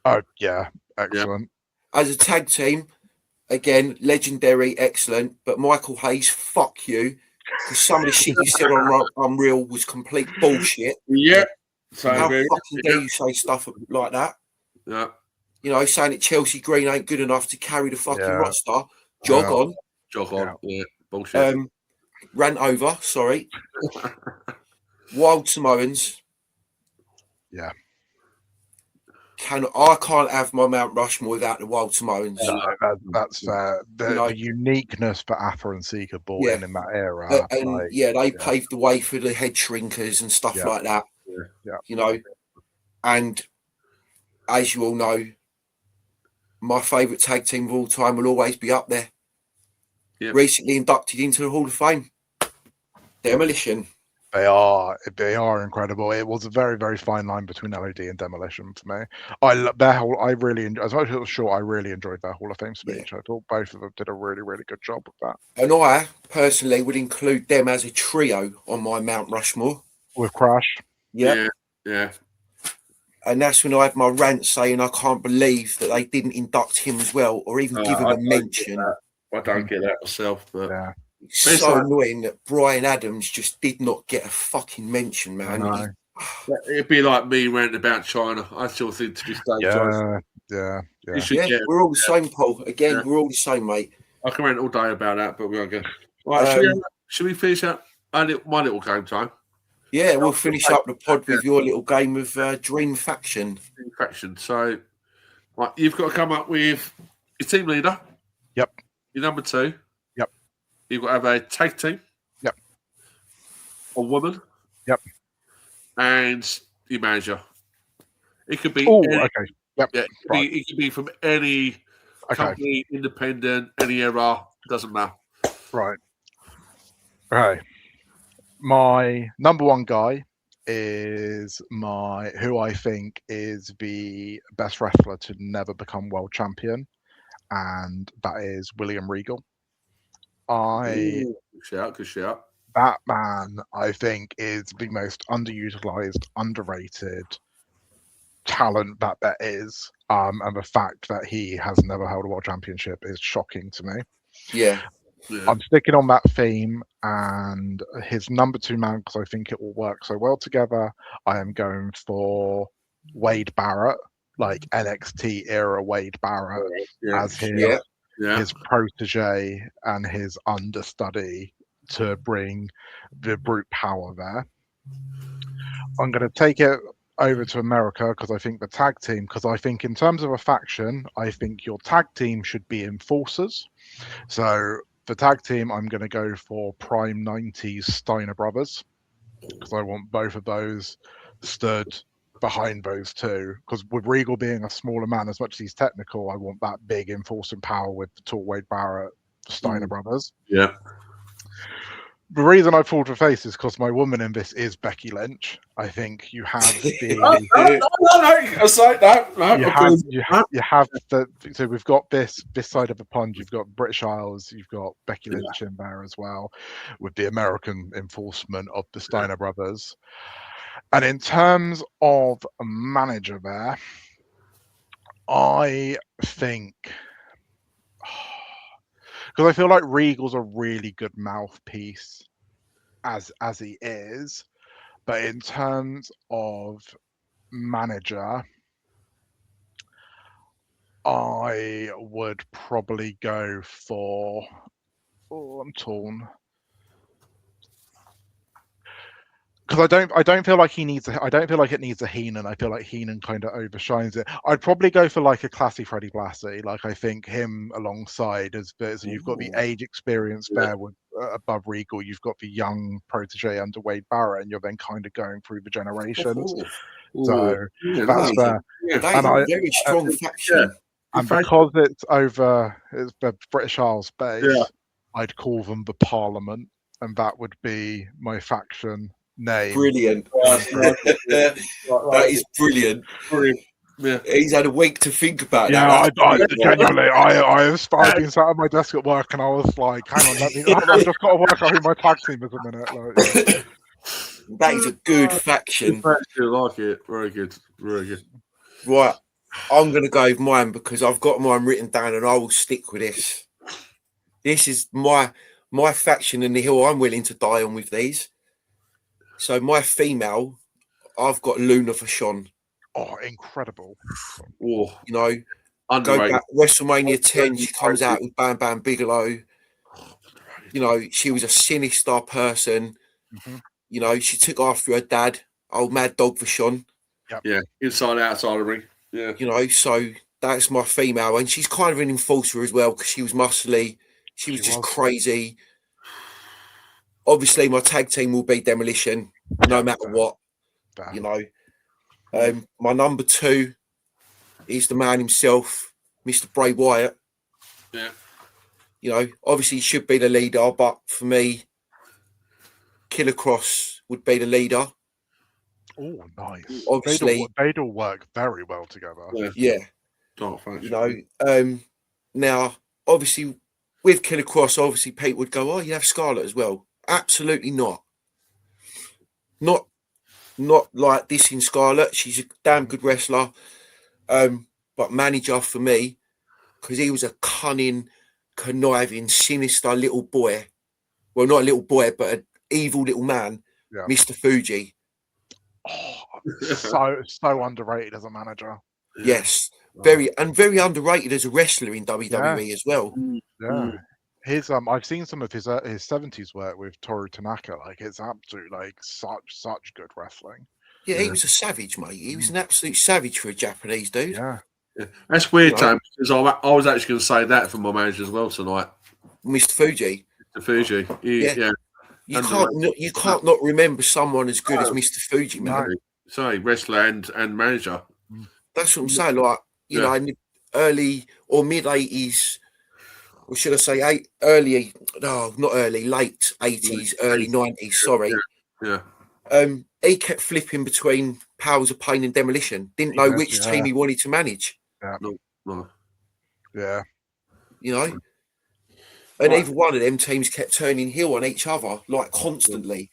Oh yeah, excellent. As a tag team, again, legendary, excellent. But Michael Hayes, fuck you. Because some of the shit you said on Unreal was complete bullshit. Yeah. How fucking dare you say stuff like that? Yeah. You know, saying that Chelsea Green ain't good enough to carry the fucking roster. Jog on. Jog on. Yeah. Bullshit. Rant over, sorry. Wild Samoans. Yeah. I can't have my Mount Rushmore without the Wild Samoans. No, that's fair. The uniqueness for Afa and Sika brought in that era. And they paved the way for the head shrinkers and stuff like that. Yeah. You know, and as you all know, my favourite tag team of all time will always be up there. Yep. Recently inducted into the Hall of Fame. Demolition. They are incredible. It was a very, very fine line between LOD and Demolition for me. I really enjoyed, as much as it was short, I really enjoyed their Hall of Fame speech. I thought both of them did a really, really good job with that. And I personally would include them as a trio on my Mount Rushmore. With Crash. Yeah. And that's when I had my rant saying I can't believe that they didn't induct him as well, or even give him a mention. I don't get that myself, but it's so annoying that Brian Adams just did not get a fucking mention, man. It'd be like me ranting about China. I still think to be staying China. Yeah. We're all the same, Paul. Again, we're all the same, mate. I can rant all day about that, but we are good. Right, should we finish up my little game time? Yeah, we'll finish up the pod with your little game of Dream Faction. Dream Faction. So, right, you've got to come up with your team leader. Yep. Your number 2. Yep. You've got to have a tag team. Yep. A woman. Yep. And your manager. It could be. Okay. Yep. Yeah, it could be from any company, independent, any era. Doesn't matter. Right. Okay. My number 1 guy is who I think is the best wrestler to never become world champion, and that is William Regal. Good shout. That man, I think, is the most underutilized, underrated talent that there is. And the fact that he has never held a world championship is shocking to me. Yeah. I'm sticking on that theme, and his number 2 man, because I think it will work so well together. I am going for Wade Barrett, like NXT era Wade Barrett, as his protege and his understudy to bring the brute power there. I'm going to take it over to America because I think the tag team, because I think in terms of a faction, I think your tag team should be enforcers. So the tag team, I'm going to go for prime 90s Steiner Brothers, because I want both of those stood behind those two. Because with Regal being a smaller man, as much as he's technical, I want that big enforcing power with the tall Wade Barrett Steiner Brothers. Yeah. The reason I pulled for face is because my woman in this is Becky Lynch. I think you have the. You have the. So we've got this side of the pond. You've got British Isles. You've got Becky Lynch in there as well, with the American enforcement of the Steiner brothers. And in terms of a manager there, I think. Because I feel like Regal's a really good mouthpiece as he is, but in terms of manager, I would probably go for. Oh, I'm torn. Because I don't feel like he needs I don't feel like it needs a Heenan. I feel like Heenan kind of overshines it. I'd probably go for like a classy Freddie Blassie. Like I think him alongside so you've got the age experience there with above Regal. You've got the young protege under Wade Barrett, and you're then kind of going through the generations. So that's there. That is a very strong faction. And because it's the British Isles base, I'd call them the Parliament, and that would be my faction name. Brilliant. That is brilliant. Yeah. He's had a week to think about Yeah, that. genuinely, I've been sat at my desk at work and I was like, hang on, I've just got to work out who my tag team is a minute. Like, yeah. That is a good faction. I like it. Very good. Very good. Right. I'm going to go with mine because I've got mine written down and I will stick with this. This is my faction and the hill I'm willing to die on with these. So my female, I've got Luna for Sean. Oh, incredible. Oh, You know, underrated. go back WrestleMania 10, she comes out with Bam Bam Bigelow. You know, she was a sinister person. Mm-hmm. You know, she took after her dad, old Mad Dog for Sean. Yep. Yeah, inside, outside the ring. Yeah. You know, so that's my female. And she's kind of an enforcer as well because she was muscly. She was just crazy. Obviously, my tag team will be Demolition, no matter what. You know, my number 2 is the man himself, Mr. Bray Wyatt. Yeah. You know, obviously he should be the leader, but for me, Killer Cross would be the leader. Oh, nice. Obviously, they'd all work very well together. Yeah. You know, now, obviously, with Killer Cross, obviously, people would go, oh, you have Scarlett as well. Absolutely not. Not like this in Scarlett. She's a damn good wrestler. But manager for me, because he was a cunning, conniving, sinister little boy. Well, not a little boy, but an evil little man, Mr. Fuji. Oh, so underrated as a manager. Yes. Very underrated as a wrestler in WWE as well. Yeah. His I've seen some of his 70s work with Toru Tanaka. Like, it's absolute, like, such good wrestling. Yeah, he was a savage, mate. He was an absolute savage for a Japanese dude. Yeah. That's weird, Tom, because I was actually going to say that for my manager as well tonight. Mr. Fuji. Mr. Fuji. Yeah. You can't not remember someone as good as Mr. Fuji, man. No. Sorry, wrestler and manager. That's what I'm saying. Like, you know, in the early or mid 80s, or should I say late 80s, early 90s, sorry. Yeah. He kept flipping between Powers of Pain and Demolition. Didn't know which team he wanted to manage. Yeah. No. Yeah. You know? And either one of them teams kept turning heel on each other, like, constantly.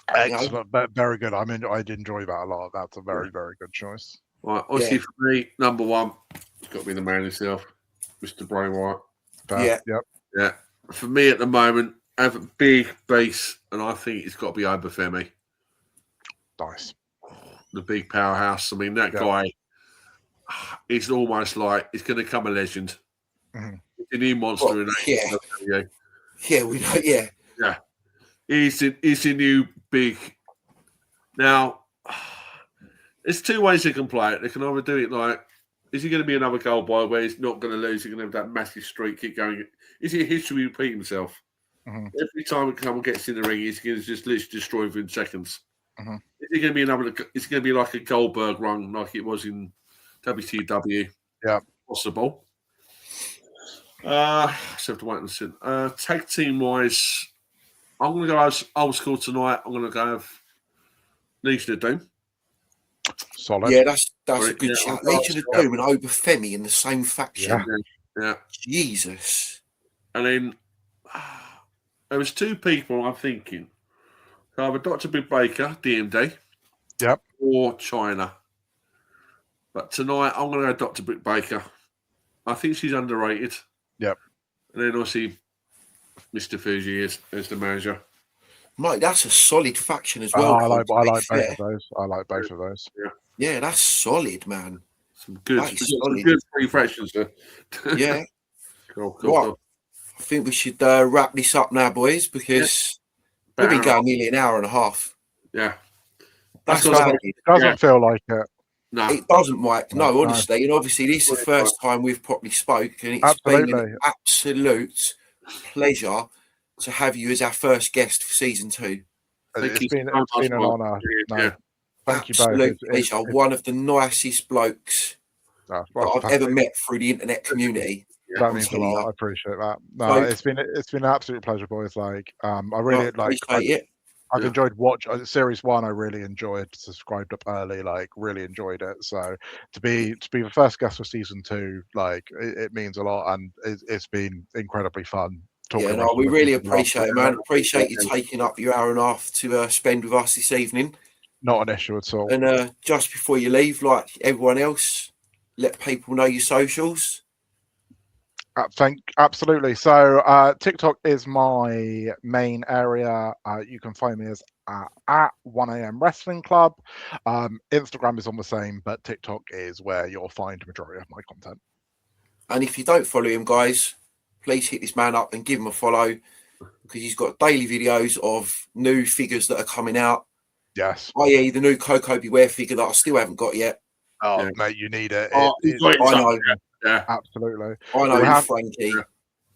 Excellent. You know? Very good. I mean, I'd enjoy that a lot. That's a very, very good choice. Right. Obviously, for me, number 1, it's got to be the man himself, Mr. Bray Wyatt. Yeah. For me at the moment, I have a big base, and I think it's got to be Obafemi. Nice. The big powerhouse. I mean, that guy, it's almost like he's going to become a legend. Mm-hmm. He's a new monster. Yeah, we know, Yeah. He's a new big... Now, there's 2 ways they can play it. They can either do it like, is he going to be another goal boy where he's not going to lose? He's going to have that massive streak keep going. Is it history repeat himself? Mm-hmm. Every time someone gets in the ring, he's going to just literally destroy within seconds. Mm-hmm. Is it going to be another? It's going to be like a Goldberg run, like it was in WCW. Yeah, possible. So I have to wait and see. Tag team wise, I'm going to go old school tonight. I'm going to go with Legion of Doom. Solid. Yeah, that's a good shout. Legion of Doom and Obafemi in the same faction. Yeah. Jesus. And then there was 2 people I'm thinking. Either Dr. Britt Baker, DMD, or China. But tonight I'm going to go Dr. Britt Baker. I think she's underrated. Yep. And then obviously Mr. Fuji as the manager. Mate, that's a solid faction as well. I like both of those. I like both of those. Yeah, that's solid, man. Some good 3 fractions there. Yeah. Cool. I think we should wrap this up now, boys, because we've been going nearly an hour and a half. Yeah. It doesn't feel like it. No. It doesn't, Mike. No, honestly. And obviously, this is the first time we've properly spoke, and it's been an absolute pleasure to have you as our first guest for season 2. It's been an honour. Thank you both. Absolute pleasure. One of the nicest blokes that I've ever met through the internet community. That means a lot. I appreciate that. No, it's been an absolute pleasure, boys. Like, I really appreciate it. I've enjoyed series 1. I really enjoyed. Subscribed up early, like really enjoyed it. So to be the first guest for season 2, like it means a lot, and it's been incredibly fun. Yeah, no, we really appreciate it, man. Appreciate you taking up your hour and a half to spend with us this evening. Not an issue at all. And just before you leave, like everyone else, let people know your socials. Absolutely. So TikTok is my main area. You can find me as at 1am Wrestling Club. Instagram is on the same, but TikTok is where you'll find the majority of my content. And if you don't follow him, guys, please hit this man up and give him a follow, because he's got daily videos of new figures that are coming out. Yes. I.e. the new Coco Beware figure that I still haven't got yet. Oh, mate, you need it. I know. Yeah. Absolutely. I know, Frankie.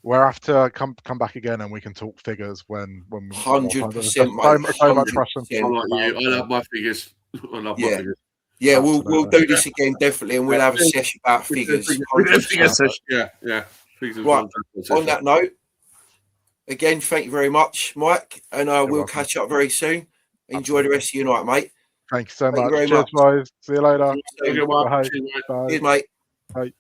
We'll have to come back again, and we can talk figures when we 100%. so much question. I love my figures. I love my figures. Yeah, we'll do this again definitely, and we'll have a session about figures. Yeah. Right. On that note, again, thank you very much, Mike, and we'll catch up very soon. Enjoy the rest of your night, mate. Thank you so much. Very Cheers, much. guys. See you later. Bye. Bye. Cheers, mate. Bye.